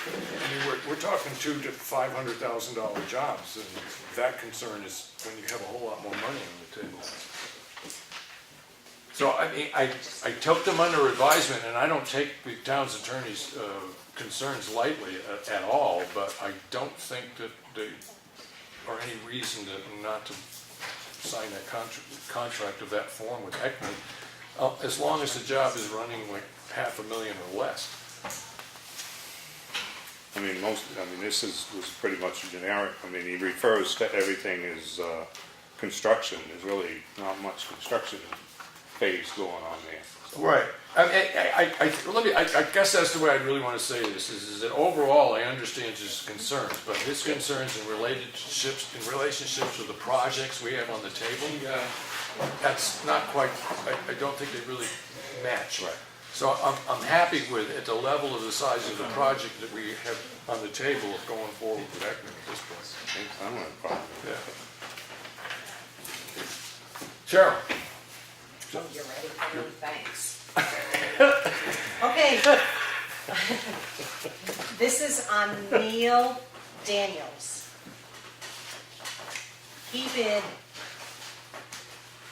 I mean, we're talking $200,000 to $500,000 jobs, and that concern is when you have a whole lot more money on the table. So, I mean, I took them under advisement, and I don't take the town's attorney's concerns lightly at all, but I don't think that there are any reason not to sign that contract of that form with Ekman, as long as the job is running like $500,000 or less. I mean, this was pretty much generic. I mean, he refers to everything as construction. There's really not much construction phase going on there. Right. I guess that's the way I really want to say this, is that overall, I understand his concerns, but his concerns in relationships with the projects we have on the table, that's not quite, I don't think they really match. Right. So I'm happy with, at the level of the size of the project that we have on the table of going forward with Ekman at this point. I don't have a problem with Yeah. Cheryl? Oh, you're ready for me, thanks. Okay. This is on Neil Daniels. He bid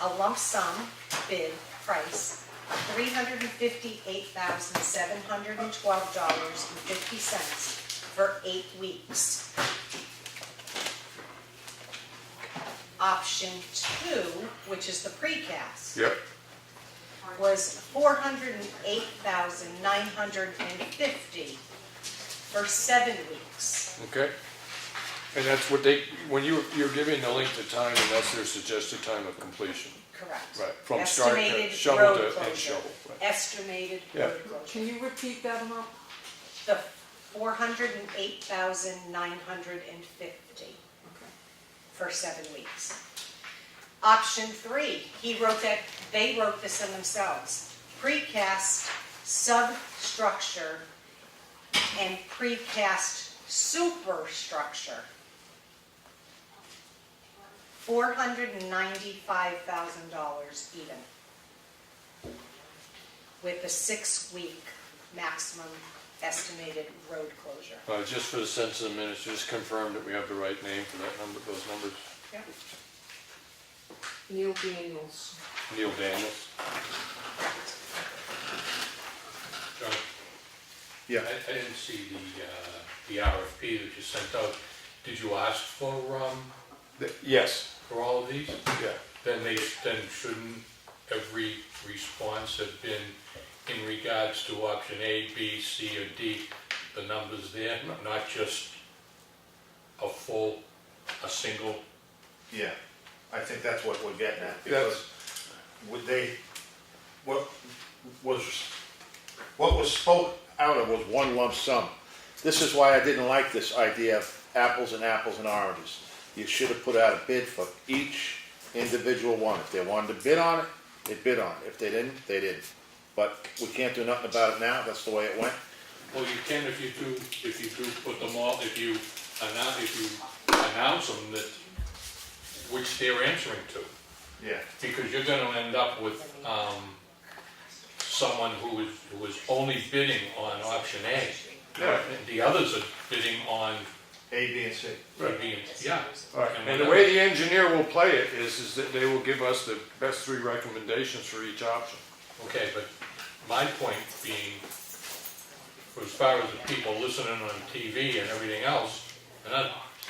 a lump sum bid price of $358,712.50 for 8 weeks. Option 2, which is the precast, Yep. was $408,950 for 7 weeks. Okay. And that's what when you're giving the length of time, and that's their suggested time of completion. Correct. Right, from start to Estimated shovel road to end closure. shovel. Right. Estimated Yeah. road closure. Can you repeat that amount? The $408,950 for 7 weeks. Option 3, they wrote this in themselves. Precast substructure and precast superstructure. $495,000 even. With the 6-week maximum estimated road closure. Just for the sense of the minutes, just confirm that we have the right name for that number, those numbers. Yep. Neil Daniels. Neil Daniels. John, Yeah. I didn't see the RFP that you sent out. Did you ask for Yes. all of these? Yeah. Then shouldn't every response have been in regards to option A, B, C, or D, the numbers there, not just a single? Yeah, I think that's what we're getting at, because what was spoke out of was one lump sum. This is why I didn't like this idea of apples and apples and oranges. You should have put out a bid for each individual one. If they wanted to bid on it, they bid on it. If they didn't, they didn't. But we can't do nothing about it now, that's the way it went. Well, you can if you do put them all, if you announce them that, which they're answering to. Yeah. Because you're gonna end up with, someone who is only bidding on option A. Yeah. And the others are bidding on A, B, and C. B, yeah. All right, and the way the engineer will play it is that they will give us the best 3 recommendations for each option. Okay, but my point being, for as far as the people listening on TV and everything else,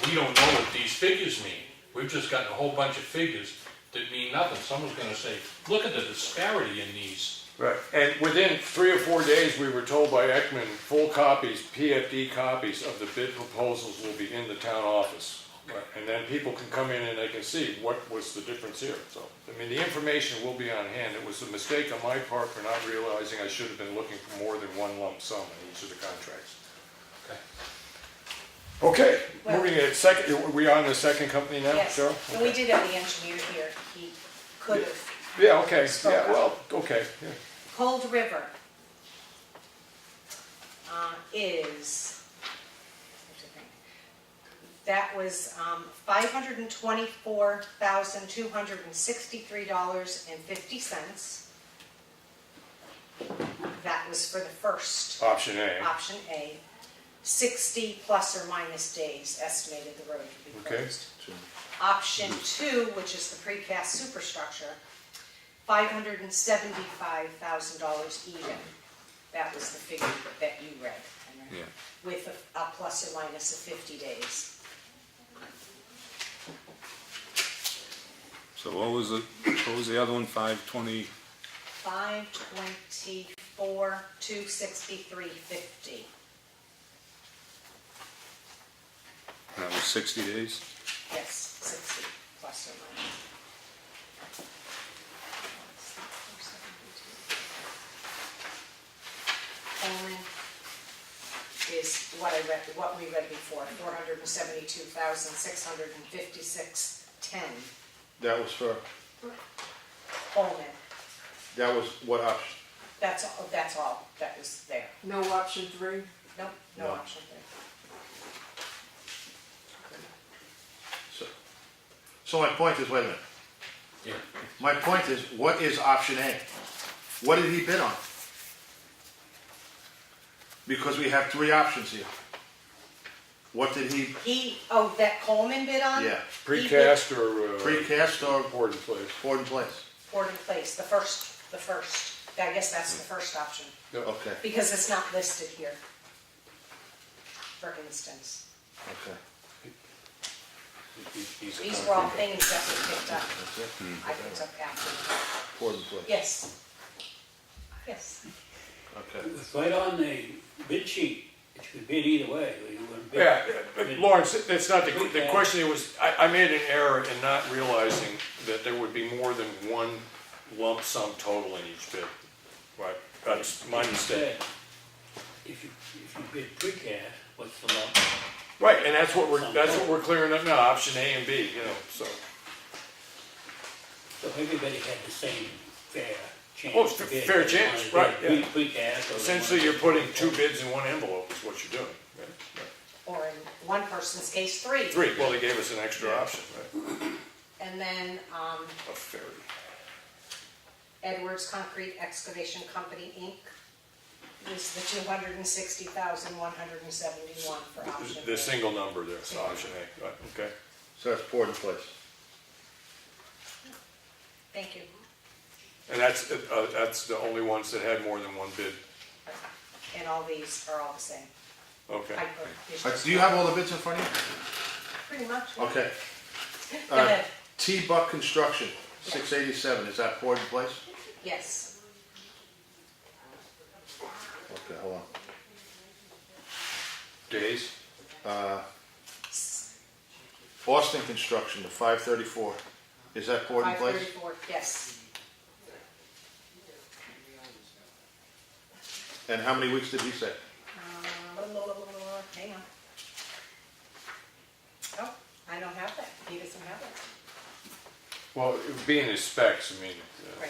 we don't know what these figures mean. We've just gotten a whole bunch of figures that mean nothing. Someone's gonna say, look at the disparity in these. Right, and within 3 or 4 days, we were told by Ekman, full copies, PFD copies of the bid proposals will be in the town office. Right. And then people can come in and they can see what was the difference here. So, I mean, the information will be on hand. It was a mistake on my part for not realizing I should have been looking for more than one lump sum in each of the contracts. Okay, moving to second, are we on the second company now, Yes, Cheryl? and we did have the engineer here, he could have. Yeah, okay, Spoke yeah, up. well, okay, yeah. Cold River is, that was $524,263.50. That was for the first, Option A. option A. 60 plus or minus days estimated the road to be Okay. closed. Option 2, which is the precast superstructure, $575,000 even. That was the figure that you read, Henry, with a plus or minus of 50 days. So what was the other one, 520? 524, 263.50. That was 60 days? Yes, 60 plus or minus. Coleman is what I read, what we read before, 472,656.10. That was for, Coleman, that was what option? that's all that was there. No option 3? Nope, no No. option there. So my point is, wait a minute. Yeah. My point is, what is option A? What did he bid on? Because we have 3 options here. What did he, That Coleman bid on? yeah, Precast or? precast or Board in place. board in place? Board in place, the first. I guess that's the first option, Okay, because it's not listed here, for instance. okay. These were all things that we picked up. That's it? I picked up after. Board in place. Yes. Yes. Okay. It's right on the bid sheet, it should bid either way. You wouldn't bid- Yeah, but bid- Lawrence, that's not the question. It was, I made an error in not realizing that there would be more than one lump sum total in each bid. Right, that's my mistake. If you bid precast, what's the lump? Right, and that's what we're clearing up now, option A and B, you know, so. So everybody had the same fair chance. Oh, to bid. fair If you chance, wanted right, to bid yeah. Precast. or they Essentially, wanted you're to putting bid 2 bids in one envelope is what you're doing. Right, Or in one person's case, 3. right. 3, well, they gave us an extra option, right? And then A ferry. Edwards Concrete Excavation Company, Inc. was the $260,171 for option The A. single number there, so option A, right, okay. So that's board in place. Thank you. And that's the only ones that had more than one bid, And all these are all the same. okay. Do you have all the bids in front of you? Pretty much. Okay. Go ahead. T-Buck Construction, 687, is that board in place? Yes. Okay, hold on. Days? Austin Construction, the 534, is that board in place? 534, yes. And how many weeks did he say? Hang on. Well, it would be in his specs, I mean, Right.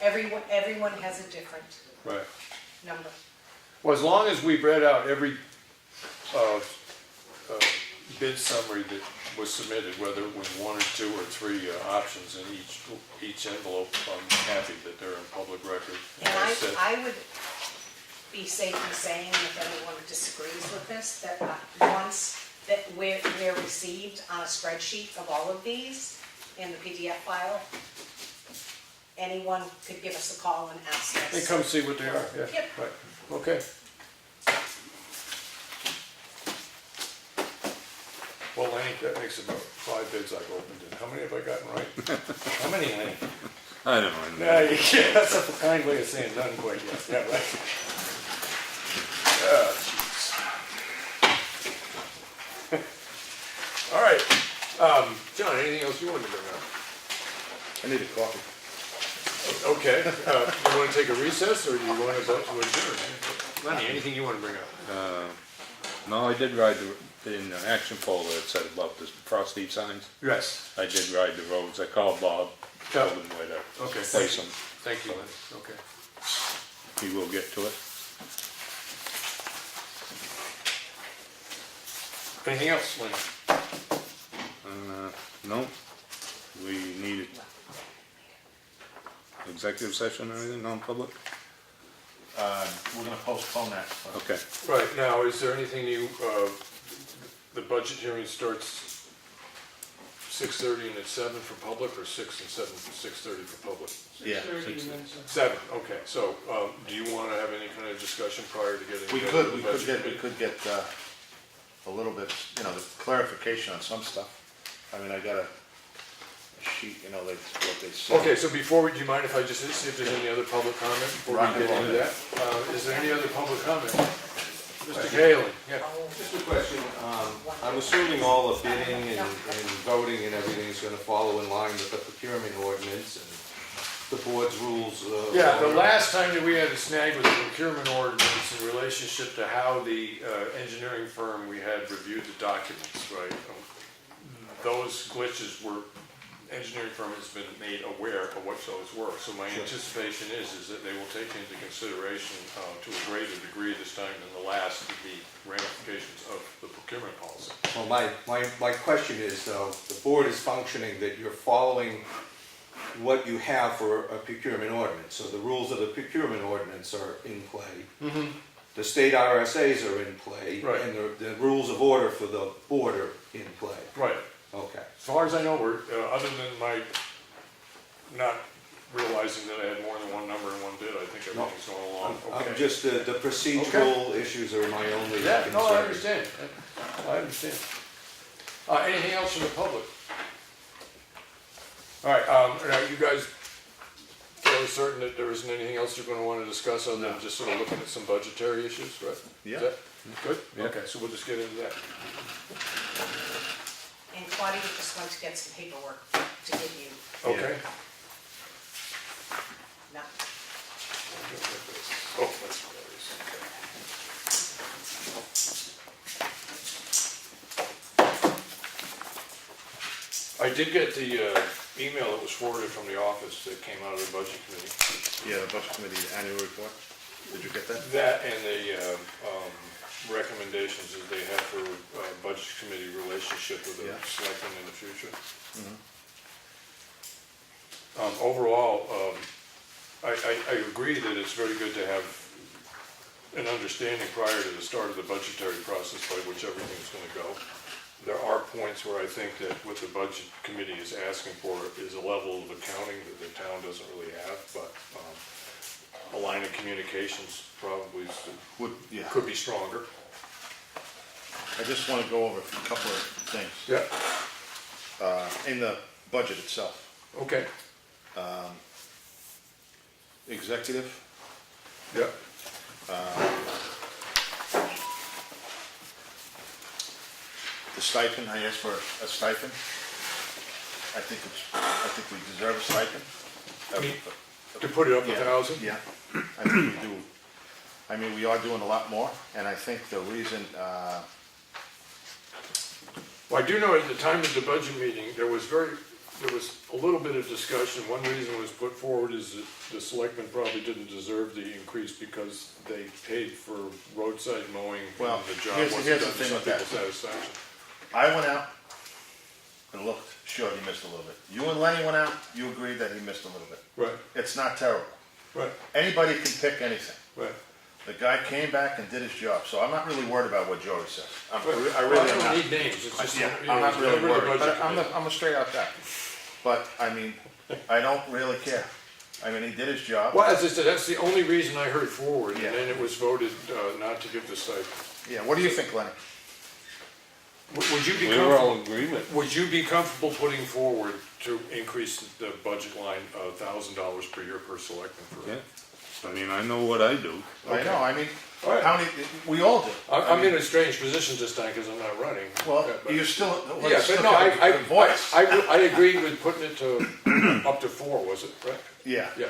Everyone has a different right. number. Well, as long as we've read out every bid summary that was submitted, whether it was 1 or 2 or 3 options in each envelope, I'm happy that they're in public record. And As I said, I would be safe in saying, if anyone disagrees with this, that once that we're received on a spreadsheet of all of these in the PDF file, anyone could give us a call and ask us. They come see what they are, yeah. Yep. Right, okay. Well, Lenny, that makes about 5 bids I've opened, and how many have I gotten right? How many, Lenny? I don't know. No, you can't, that's a kind way of saying none quite yet, yeah, right. Ah, jeez. All right, John, anything else you wanted to bring up? I need a coffee. Okay, you want to take a recess, or do you want to vote to adjourn? Lenny, anything you want to bring up? No, I did ride in an action folder that said about the frost heat signs. Yes. I did ride the roads. I called Bob, told him where to Okay, place them. Thank you, Lenny, okay. He will get to it. Anything else, Lenny? No, we need executive session or anything, non-public? We're gonna postpone that. Okay. Right, now, is there anything you, the budget hearing starts 6:30 and it's 7 for public, or 6 and 7, 6:30 for public? Yeah. 7, okay, so, do you want to have any kind of discussion prior to getting? We together could, with we the could budget get, we committee? could get, a little bit, you know, the clarification on some stuff. I mean, I got a sheet, you know, like what they said. Okay, so before we, do you mind if I just see if there's any other public comment before Rock we and get roll. into that? Is there any other public comment? Mr. Galen, yeah. Just a question, I'm assuming all the bidding and voting and everything is gonna follow in line with the procurement ordinance and the board's rules. Yeah, the last time that we had a snag with the procurement ordinance in relationship to how the engineering firm we had reviewed the documents, right? Those glitches were, engineering firm has been made aware of what those were. So my anticipation is that they will take into consideration to a greater degree this time than the last, the ramifications of the procurement policy. Well, my question is, though, the board is functioning that you're following what you have for a procurement ordinance. So the rules of the procurement ordinance are in play. The state RSAs are in play. Right. And the rules of order for the board are in play. Right. Okay. As far as I know, we're, other than my not realizing that I had more than one number in one bid, I think everything's going along okay. I'm just, the procedural issues are my only Yeah, concern. no, I understand. I understand. Anything else from the public? All right, are you guys fairly certain that there isn't anything else you're gonna wanna discuss other than just sort of looking at some budgetary issues, right? Yeah. Is that good? Yeah. Okay, so we'll just get into that. And Claudia just wants to get some paperwork to give you. Okay. No. Oh, that's what that is, okay. I did get the email that was forwarded from the office that came out of the budget committee. Yeah, the budget committee annual report. Did you get that? That and the recommendations that they have for budget committee relationship with the Yeah. selectmen in the future. Overall, I agree that it's very good to have an understanding prior to the start of the budgetary process by which everything's gonna go. There are points where I think that what the budget committee is asking for is a level of accounting that the town doesn't really have, but a line of communications probably Yeah. could be stronger. I just wanna go over a couple of things. Yeah. In the budget itself, Okay. executive, Yeah. the stipend, I asked for a stipend. I think we deserve a stipend. To put it up Yeah. 1,000? Yeah, I think we do. I mean, we are doing a lot more, and I think the reason, Well, I do know at the time of the budget meeting, there was very there was a little bit of discussion. One reason was put forward is that the selectmen probably didn't deserve the increase because they paid for roadside mowing Well, and the job here's wasn't the done to thing some with that. people's satisfaction. I went out and looked, sure, he missed a little bit. You and Lenny went out, you agreed that he missed a little bit. Right, It's not terrible. right, Anybody can pick anything. right. The guy came back and did his job, so I'm not really worried about what Joey says. I Well, really I am don't not. need names, it's just, Yeah, you know, I'm not it's really member of the worried, budget but committee. I'm a straight out guy. But, I mean, I don't really care. I mean, he did his job. Well, as I said, that's the only reason I heard forward, and Yeah. then it was voted not to give the stipend. Yeah, what do you think, Lenny? Would you be We were all comfortable, in agreement. would you be comfortable putting forward to increase the budget line $1,000 per year per selectman for? Yeah. I mean, I know what I do. I know, I mean, All right. how many, we all do. I'm in a strange position this time because I'm not running. Well, Yeah, but- you're still, well, Yeah, you still but no, have a good voice. I agreed with putting it to, up to 4, was it, right? Yeah, Yeah,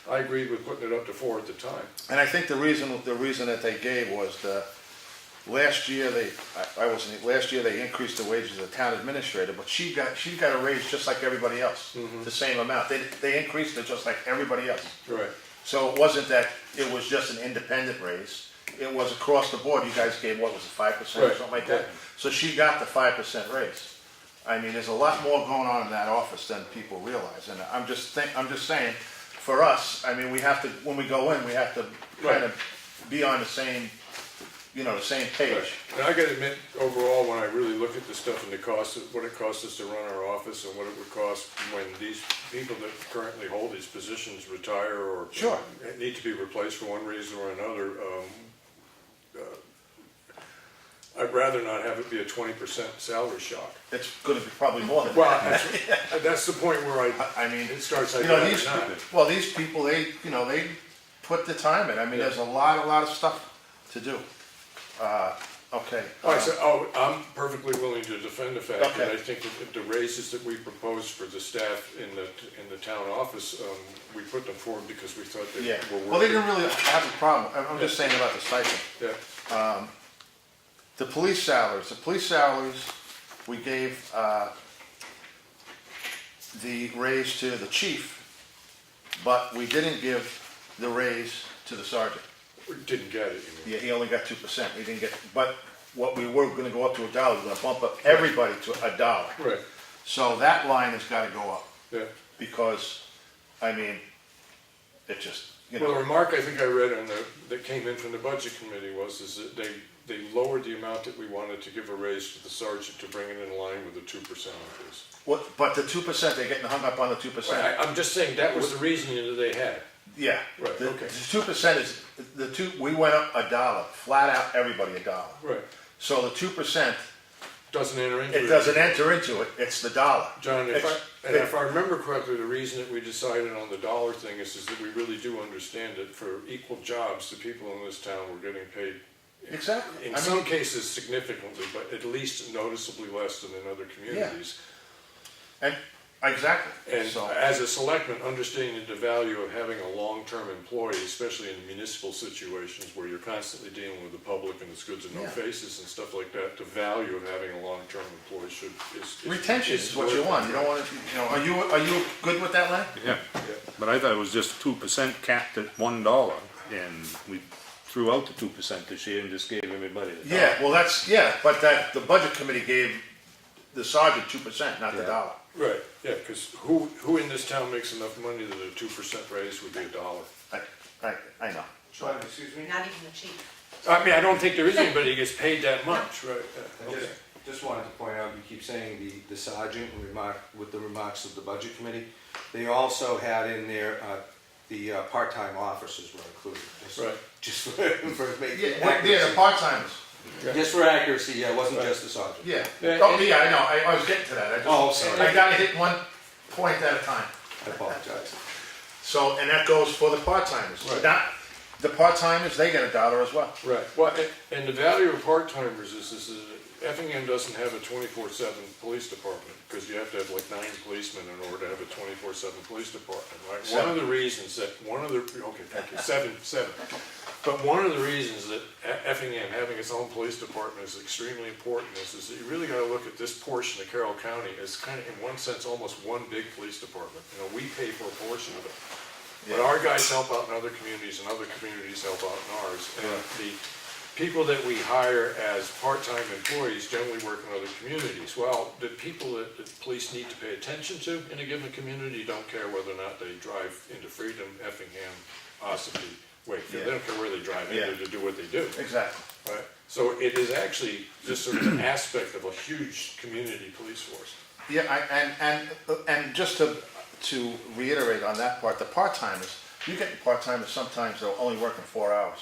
I agreed with putting it up to 4 at the time. and I think the reason that they gave was last year last year they increased the wages of the town administrator, but she got a raise just like everybody else, the same amount. They increased it just like everybody else. Right. So it wasn't that it was just an independent raise, it was across the board. You guys gave, what was it, 5% or Right, something like that? right. So she got the 5% raise. I mean, there's a lot more going on in that office than people realize, and I'm just saying, for us, I mean, we have to, when we go in, we have to kind of be on the same, the same page. And I gotta admit, overall, when I really look at the stuff and the cost, what it costs us to run our office and what it would cost when these people that currently hold these positions retire or Sure. need to be replaced for one reason or another, I'd rather not have it be a 20% salary shock. It's gonna be probably more than Well, that. that's the point where I mean, it starts like you know, that. these people, they put the time in. I mean, there's a lot of stuff to do. Okay. All right, so, I'm perfectly willing to defend the fact that Okay. I think that the raises that we proposed for the staff in the town office, we put them forward because we thought they Yeah, were working. well, they didn't really have a problem. I'm just saying about the stipend. Yeah, The police salaries, we gave the raise to the chief, but we didn't give the raise to the sergeant. we didn't get it, you mean? Yeah, he only got 2%. He didn't get, but what we were gonna go up to $1, we're gonna bump up everybody to $1. Right, So that line has gotta go up, yeah. because, I mean, it just, Well, the remark I think I read that came in from the budget committee is that they lowered the amount that we wanted to give a raise to the sergeant to bring it in line with the 2% increase. what, but the 2%, they're getting hung up on the 2%. I'm just saying, that was the reasoning that they had. Yeah. Right, The okay. 2% is, we went up $1, flat out, everybody $1. Right. So the 2%, Doesn't enter into it. it doesn't enter into it, it's the dollar. John, It's- if I remember correctly, the reason that we decided on the dollar thing is that we really do understand that for equal jobs, the people in this town were getting paid. Exactly. In I some mean, cases significantly, but at least noticeably less than in other communities. and, exactly. And So, as a selectman, understanding the value of having a long-term employee, especially in municipal situations where you're constantly dealing with the public and it's goods and no Yeah. faces and stuff like that, the value of having a long-term employee retention is what you want, you don't want to, are you good with that, Len? Yeah, but I thought it was just 2% capped at $1, and we threw out the 2% this year and just gave everybody the dollar. Yeah, well, but the budget committee gave the sergeant 2%, not the dollar. Right, yeah, because who in this town makes enough money that a 2% raise would be $1? I know. Sean, excuse me? Not even the chief. I mean, I don't think there is anybody who gets paid that much, right? I just wanted to point out, you keep saying the sergeant with the remarks of the budget committee. They also had in there, the part-time officers were included. Right. Just for making Yeah, the accuracy. part-timers, Just for accuracy, yeah, it wasn't just the sergeant. yeah. Yeah, Oh, yeah, I know, I was getting to that. Oh, sorry. I gotta hit one point at a time. I apologize. So, and that goes for the part-timers. Right. Not, the part-timers, they get $1 as well. Right, well, and the value of part-timers is Effingham doesn't have a 24/7 police department, because you have to have like 9 policemen in order to have a 24/7 police department, right? One of the reasons that, okay, thank you, seven. But one of the reasons that Effingham having its own police department is extremely important is that you really gotta look at this portion of Carroll County as kind of, in one sense, almost one big police department. You know, we pay for a portion of it. But our guys help out in other communities, and other communities help out in ours. And the people that we hire as part-time employees generally work in other communities. Well, the people that the police need to pay attention to in a given community don't care whether or not they drive into Freedom, Effingham, Ossipee, Wakefield. They don't care where they drive into to do what they do. Exactly. Right? So it is actually just sort of an aspect of a huge community police force. Yeah, and just to reiterate on that part, the part-timers, you get part-timers, sometimes they're only working 4 hours.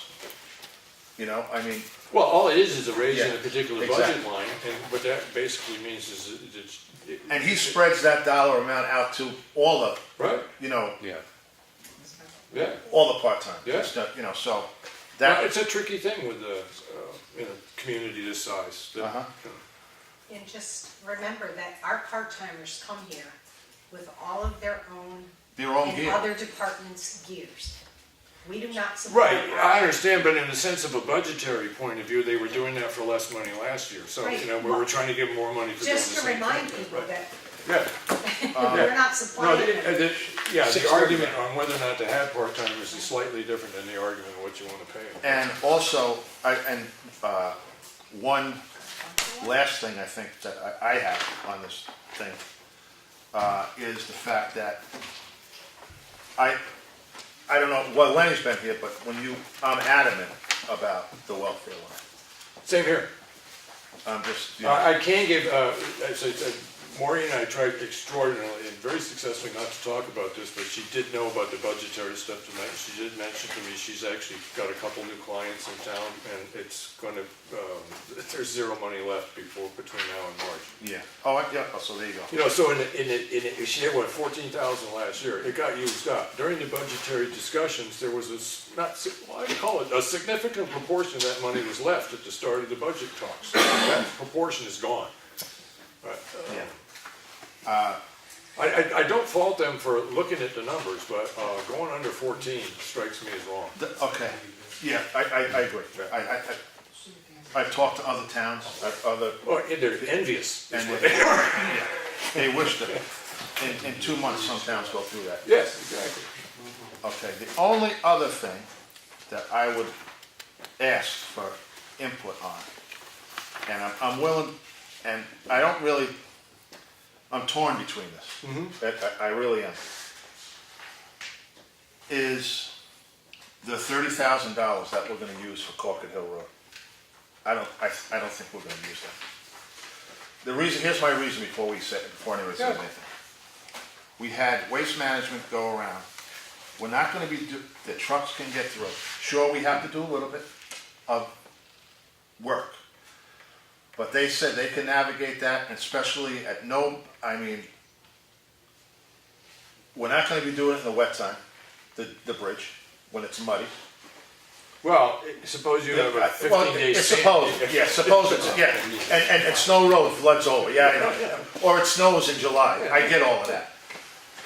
You know, I mean, Well, all it is a raise in a particular budget exactly. line, and what that basically means is and he spreads that dollar amount out to all the, right, you know, yeah. all the part-timers. Yeah. It's not, you know, so Now, that, it's a tricky thing with the, community this size. that, Uh-huh. And just remember that our part-timers come here with all of their own and gear. other departments' gears. We do not supply. Right, I understand, but in the sense of a budgetary point of view, they were doing that for less money last year. So, Right. you know, we were trying to give them more money for doing the Just to same remind thing. people Right. that Yeah. we're not No, supplying them. the argument on whether or not to have part-timers is slightly different than the argument on what you want to pay them. And also, one last thing I think that I have on this thing is the fact that I don't know, well, Lenny's been here, but I'm adamant about the welfare line. Same here. I'm just, I can give, as I said, Maureen and I tried extraordinarily and very successfully not to talk about this, but she did know about the budgetary stuff tonight. She did mention to me she's actually got a couple new clients in town, and it's gonna, there's zero money left between now and March. yeah, so there you go. You know, so she had what, 14,000 last year. It got used up. During the budgetary discussions, there was I'd call it a significant proportion of that money was left at the start of the budget talks. That proportion is gone. Right. Yeah. I don't fault them for looking at the numbers, but going under 14 strikes me as wrong. Okay, yeah, I agree. I've talked to other towns, other, Well, they're envious. and they wish that in 2 months some towns go through that. Yes, exactly. Okay, the only other thing that I would ask for input on, and I'm willing, and I don't really, I'm torn between this. I really am. Is the $30,000 that we're gonna use for Corkett Hill Road. I don't think we're gonna use that. Here's my reason before anybody says anything. We had Waste Management go around. We're not gonna the trucks can get through. Sure, we have to do a little bit of work. But they said they can navigate that, especially we're not gonna be doing it in the wet time, the bridge, when it's muddy. Well, suppose you have a 15-day It's suppose it's, and Snow Road floods over, or it snows in July, I get all of that.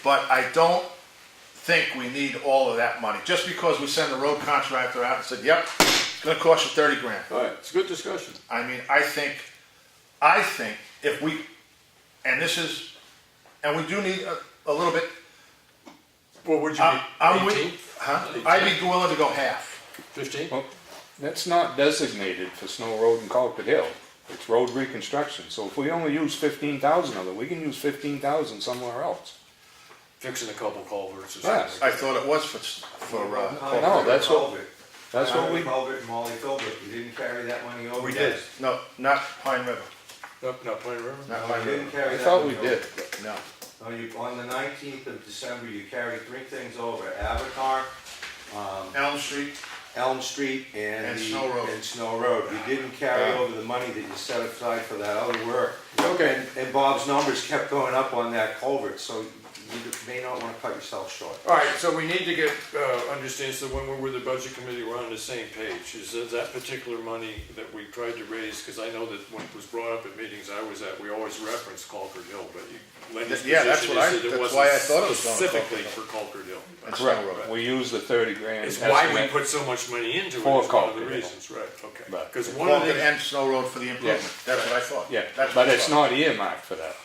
But I don't think we need all of that money, just because we send the road contractor out and said, yep, it's gonna cost you 30 grand. All right, it's a good discussion. I mean, I think if we, and we do need a little bit, Well, would you I'm be with, 18? I'd be willing to go half. 15? Well, that's not designated for Snow Road and Culprit Hill. It's road reconstruction. So if we only use 15,000 of it, we can use 15,000 somewhere else. Fixing a couple culverts or Yes. something. I thought it was No, that's what we. Culvert and Molly Philbrook, you didn't carry that money over? we did, no, not Pine River, Not Pine River? not No, Pine you River. didn't carry I that thought money we over. did. No, No, on the 19th of December, you carried 3 things over, Avatar, Elm Street, and Snow Road. And Snow Road. You didn't carry over the money that you set aside for that other work. Okay. And Bob's numbers kept going up on that culvert, so you may not wanna cut yourself short. All right, so we need to get, understand, so when we're with the budget committee, we're on the same page. Is that particular money that we tried to raise, because I know that when it was brought up at meetings I was at, we always referenced Concord Hill, but Lenny's Yeah, that's position what is that it that's why I thought it wasn't was going to specifically Concord for Concord Hill. And Snow Correct, Road. we use the 30 grand It's why we estimate. put so much money into it, For is one of the Concord Hill. reasons, right, okay. Right. Because one of Concord the, and Snow Road for the improvement. Yeah. That's what I thought. Yeah, That's but what I it's thought. not earmarked for that.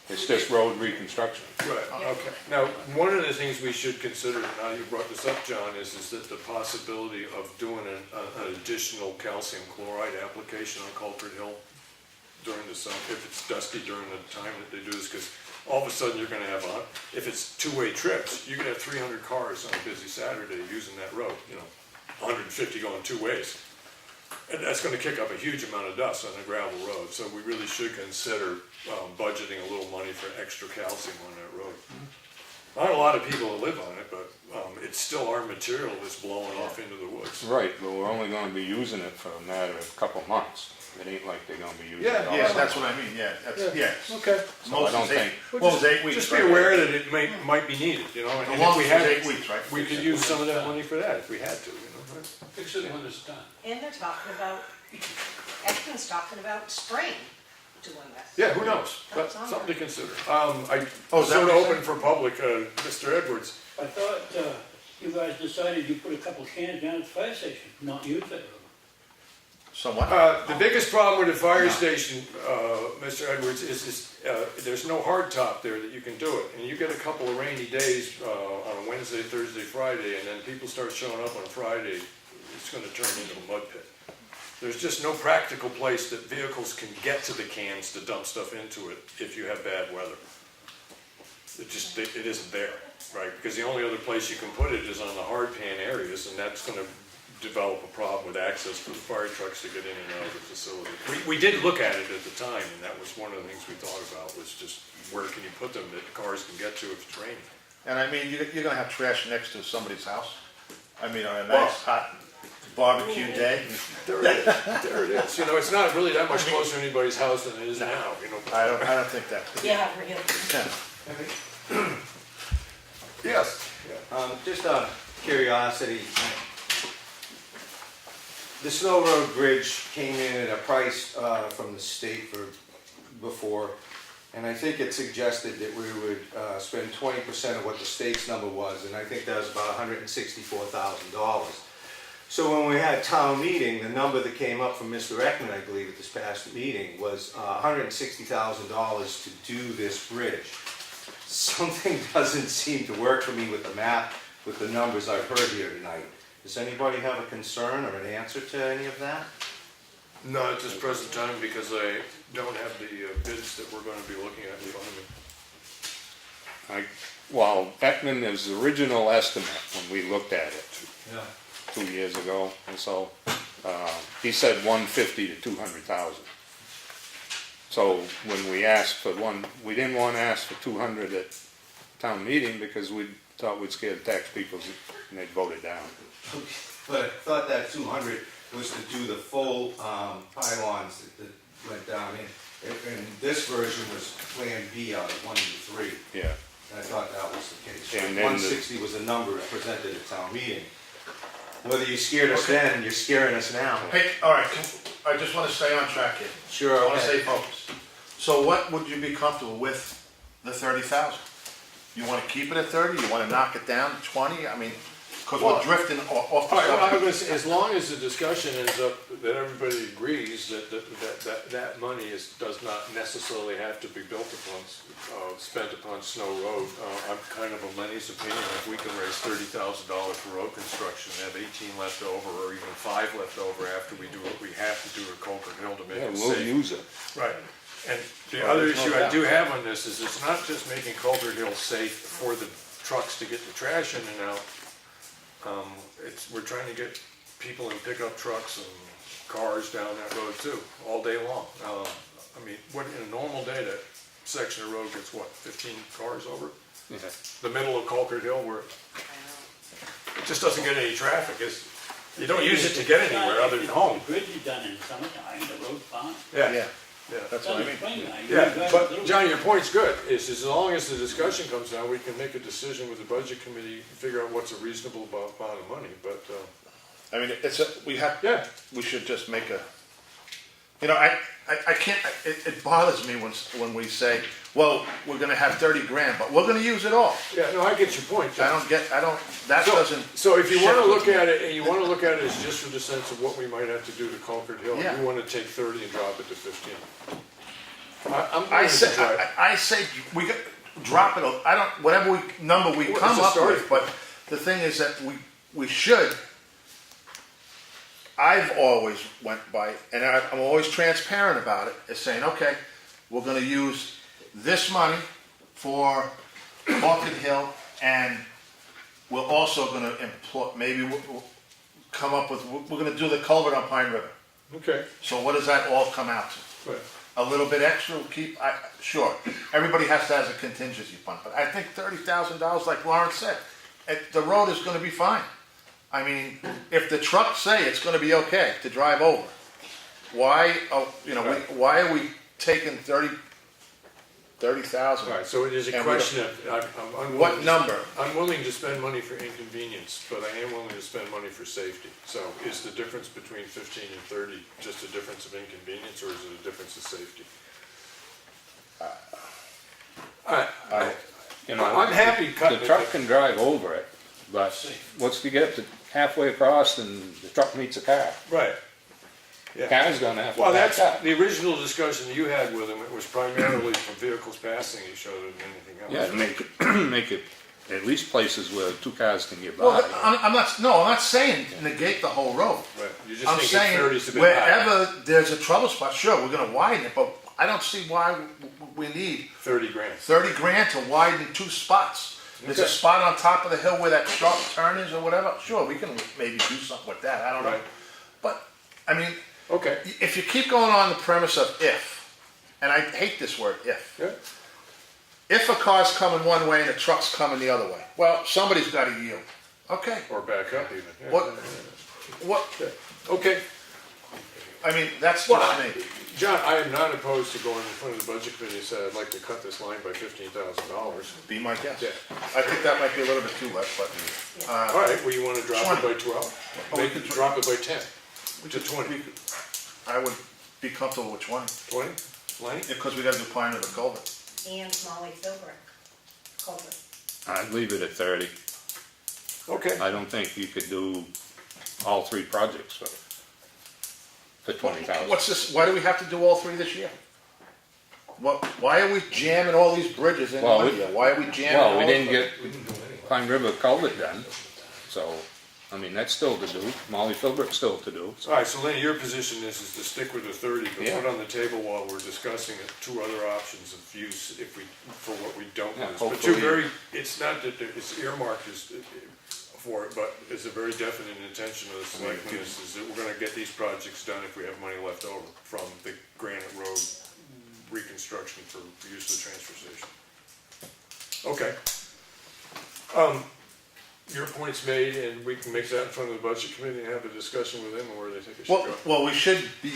It's just road reconstruction. right, okay. Now, one of the things we should consider, now you brought this up, John, is that the possibility of doing an additional calcium chloride application on Culford Hill during the summer, if it's dusty during the time that they do this, because all of a sudden you're gonna have, if it's two-way trips, you could have 300 cars on a busy Saturday using that road, 150 going two ways. And that's gonna kick up a huge amount of dust on a gravel road, so we really should consider budgeting a little money for extra calcium on that road. Not a lot of people that live on it, but it's still our material that's blowing off into the woods. Right, but we're only gonna be using it for a matter of a couple months. It ain't like they're gonna be using Yeah, it all Yes, the time. that's what I mean, yeah, that's, yes. Okay. So I don't think, What was 8 weeks? Just be right? aware that it might be needed, and The if we longest was had 8 weeks, right? we could use some of that money for that if we had to, right? Fix it when it's done. And they're talking about, Effingham talking about spring doing that. Yeah, who knows? That's That's on something to there. consider. I Oh, is that sort of what you're open for public, Mr. Edwards. I thought, you guys decided you put a couple cans down at the fire station, not use it. Somewhat. The biggest problem with the fire station, Mr. Edwards, is there's no hard top there that you can do it. And you get a couple of rainy days on a Wednesday, Thursday, Friday, and then people start showing up on Friday, it's gonna turn into a mud pit. There's just no practical place that vehicles can get to the cans to dump stuff into it if you have bad weather. It isn't there, right? Because the only other place you can put it is on the hard pan areas, and that's gonna develop a problem with access for the fire trucks to get in and out of the facility. We did look at it at the time, and that was one of the things we thought about, was just where can you put them that cars can get to if it's raining? And I mean, you're gonna have trash next to somebody's house. I mean, on a nice hot barbecue day. There it is. It's not really that much closer to anybody's house than it is now, I don't think that. Yeah, really. Yeah. Yes. Just a curiosity. The Snow Road Bridge came in at a price from the state before, and I think it suggested that we would spend 20% of what the state's number was, and I think that was about $164,000. So when we had town meeting, the number that came up from Mr. Ekman, I believe, at this past meeting, was $160,000 to do this bridge. Something doesn't seem to work for me with the math, with the numbers I've heard here tonight. Does anybody have a concern or an answer to any of that? Not at this present time, because I don't have the bids that we're gonna be looking at in front of me. well, Ekman's original estimate, when we looked at it Yeah. 2 years ago and so, he said 150 to 200,000. So when we asked for we didn't want to ask for 200 at town meeting because we thought we'd scare the tax people and they'd vote it down. But I thought that 200 was to do the full pylons that went down in. And this version was Plan B out of 1 to 3. Yeah. And I thought that was the case. And then 160 was the number presented at town meeting. Whether you scared us then, you're scaring us now. Hey, all right, I just want to stay on track here. Sure, I want to okay. stay focused. So what would you be comfortable with the 30,000? You want to keep it at 30? You want to knock it down to 20? I mean, because we're drifting off the All right, well, I subject. was gonna say, as long as the discussion ends up that everybody agrees that money does not necessarily have to be built upon, spent upon Snow Road, I'm kind of of Lenny's opinion, if we can raise $30,000 for road construction, have 18 left over, or even 5 left over after we do what we have to do at Concord Hill to make Yeah, it we'll safe. use it. Right, and the Well, other there's no issue I doubt. do have on this is it's not just making Culver Hill safe for the trucks to get the trash in and out. We're trying to get people in pickup trucks and cars down that road too, all day long. I mean, in a normal day, that section of road gets what, 15 cars over? Yeah. The middle of Culver Hill where it just doesn't get any traffic. You don't use it to get anywhere other than home. The bridge is done in summertime, the road's fine. Yeah. Yeah. That's what I mean. Explain that. You Yeah, guys but do. John, your point's good, is as long as the discussion comes down, we can make a decision with the budget committee, figure out what's a reasonable amount of money, but, I mean, yeah. we should just make a, you know, I can't, it bothers me when we say, well, we're gonna have 30 grand, but we're gonna use it all. Yeah, no, I get your point, John. That doesn't. So if you wanna shift look with me. at it, and you wanna look at it as just for the sense of what we might have to do to Concord Hill, Yeah. you wanna take 30 and drop it to 15. I'm I willing to say, try. I say, we got, drop it, whatever number we Well, come it's a up starting with, but the thing is that we should, I've always went by, and I'm always transparent about it, is saying, okay, we're gonna use this money for Concord Hill, and we're also gonna employ, maybe we'll come up with, we're gonna do the culvert on Pine River. Okay, So what does that all come out to? right. A little bit extra, we'll keep, sure, everybody has to have a contingency fund, but I think $30,000, like Lawrence said, the road is gonna be fine. I mean, if the trucks say it's gonna be okay to drive over, why, why are we taking 30,000? All right, so it is a And we question of, I'm unwilling. What number? I'm willing to spend money for inconvenience, but I am willing to spend money for safety. So is the difference between 15 and 30 just a difference of inconvenience, or is it a difference of safety? You know, I'm happy cutting The it. truck can drive over it, but once you get to halfway across and the truck meets a car, Right. the Yeah. car's gonna have to Well, back that's, up. the original discussion you had with him, it was primarily from vehicles passing each other than anything else. Yeah, to make it at least places where two cars can get Well, by. I'm not saying negate the whole road. Right, you're just I'm thinking saying 30's a bit high. wherever there's a trouble spot, sure, we're gonna widen it, but I don't see why we need 30 grand. 30 grand to widen two spots. There's a Okay. spot on top of the hill where that sharp turn is or whatever, sure, we can maybe do something with that, I don't know. Right. But, I mean, Okay, if you keep going on the premise of if, and I hate this word, if. yeah, If a car's coming one way and a truck's coming the other way, well, somebody's gotta yield. Okay, or back up even. Yeah, What- yeah, yeah. what, Okay, I mean, that's well, just me. John, I am not opposed to going in front of the budget committee and say, I'd like to cut this line by $15,000. Be my guest. Yeah. I think that might be a little bit too less, but, All right, well, you want to drop it 20. by 12? Oh, we Make could it, drop it by 10, we to could- 20. I would be comfortable with 20, 20? Lenny? because we gotta do Pine River Culvert. And Molly Philbrick, culvert. I'd leave it at 30. Okay. I don't think you could do all three projects for 20,000. What's this, why do we have to do all three this year? Why are we jamming all these bridges in Well, one year? Why are we jamming Well, all we of didn't them? get Pine River culvert done, so, I mean, that's still to do. Molly Philbrick's still to do. All right, so Lenny, your position is to stick with the 30, but Yeah. put on the table while we're discussing it, two other options of use if we, for what we don't Yeah, use. But two hopefully- very, it's not that it's earmarked as, for it, but it's a very definite intention of the selectmen is that we're gonna get these projects done if we have money left over from the Granite Road reconstruction for use of the transfer station. Okay. Your point's made, and we can make that in front of the budget committee and have a discussion with them on where they think it should go. Well, we should be,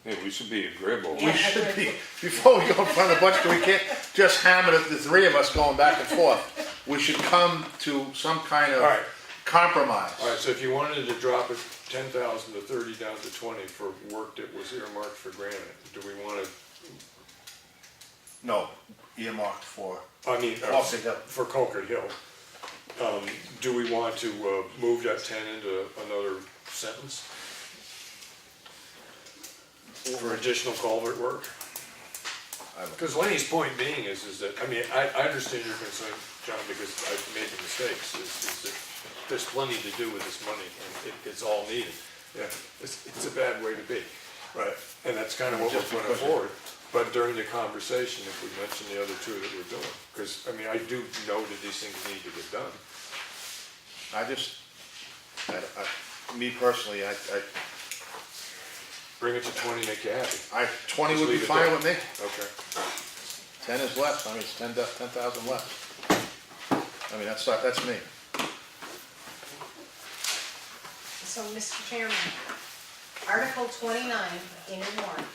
Yeah, we should be agreeable. we should be, before we go in front of the budget, we can't just hammer the three of us going back and forth. We should come to some kind All right. of compromise. All right, so if you wanted to drop it 10,000 to 30 down to 20 for work that was earmarked for granite, do we want to, No, earmarked for, Concord Hill. For Concord Hill? Do we want to move that 10 into another sentence? For additional culvert work? Because Lenny's point being is that, I mean, I understand your concern, John, because I've made the mistakes, is that there's plenty to do with this money, and it's all needed. Yeah, it's a bad way to be. Right. And that's kind of what we're putting forward. But during the conversation, if we mention the other two that we're doing, because, I mean, I do know that these things need to get done. me personally, Bring it to 20, make you happy. 20 Just would be leave it fine there. with me. Okay. 10 is less, I mean, it's 10,000 less. I mean, that's me. So, Mr. Chairman, Article 29 in your warrant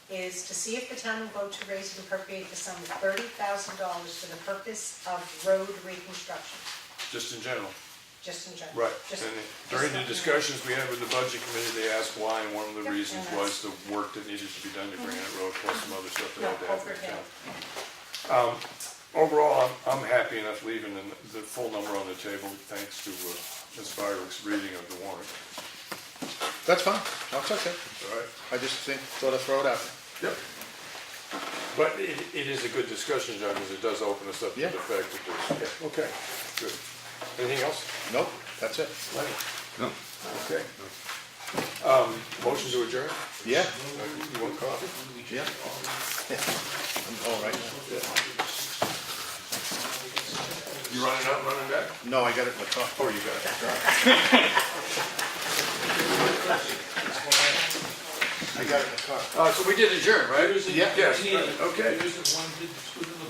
is to see if the town will vote to raise and appropriate the sum of $30,000 for the purpose of road reconstruction, Just in general. just in general. Right, Just- and during the discussions we had with the budget committee, they asked why, and one of the Yep, reasons and was the work that needed to be done to Granite Road, plus some other stuff that No, had to happen in overhead. town. Overall, I'm happy enough leaving the full number on the table, thanks to Ms. Feirick's reading of the warrant. That's fine, that's okay. All right? I just thought I'd throw it out there. Yep. But it is a good discussion, John, because it does open us up to Yeah. the fact that there's, yeah, okay, good. Anything else? Nope, that's it. Lenny? No. Okay. Motion to adjourn? Yeah, You want coffee? yeah. I'm all right now. You running out, running back? No, I got it in the car. Oh, you got it. I got it in the car. So we did adjourn, right? Yeah. Yes, okay. Here's the one that did the school in the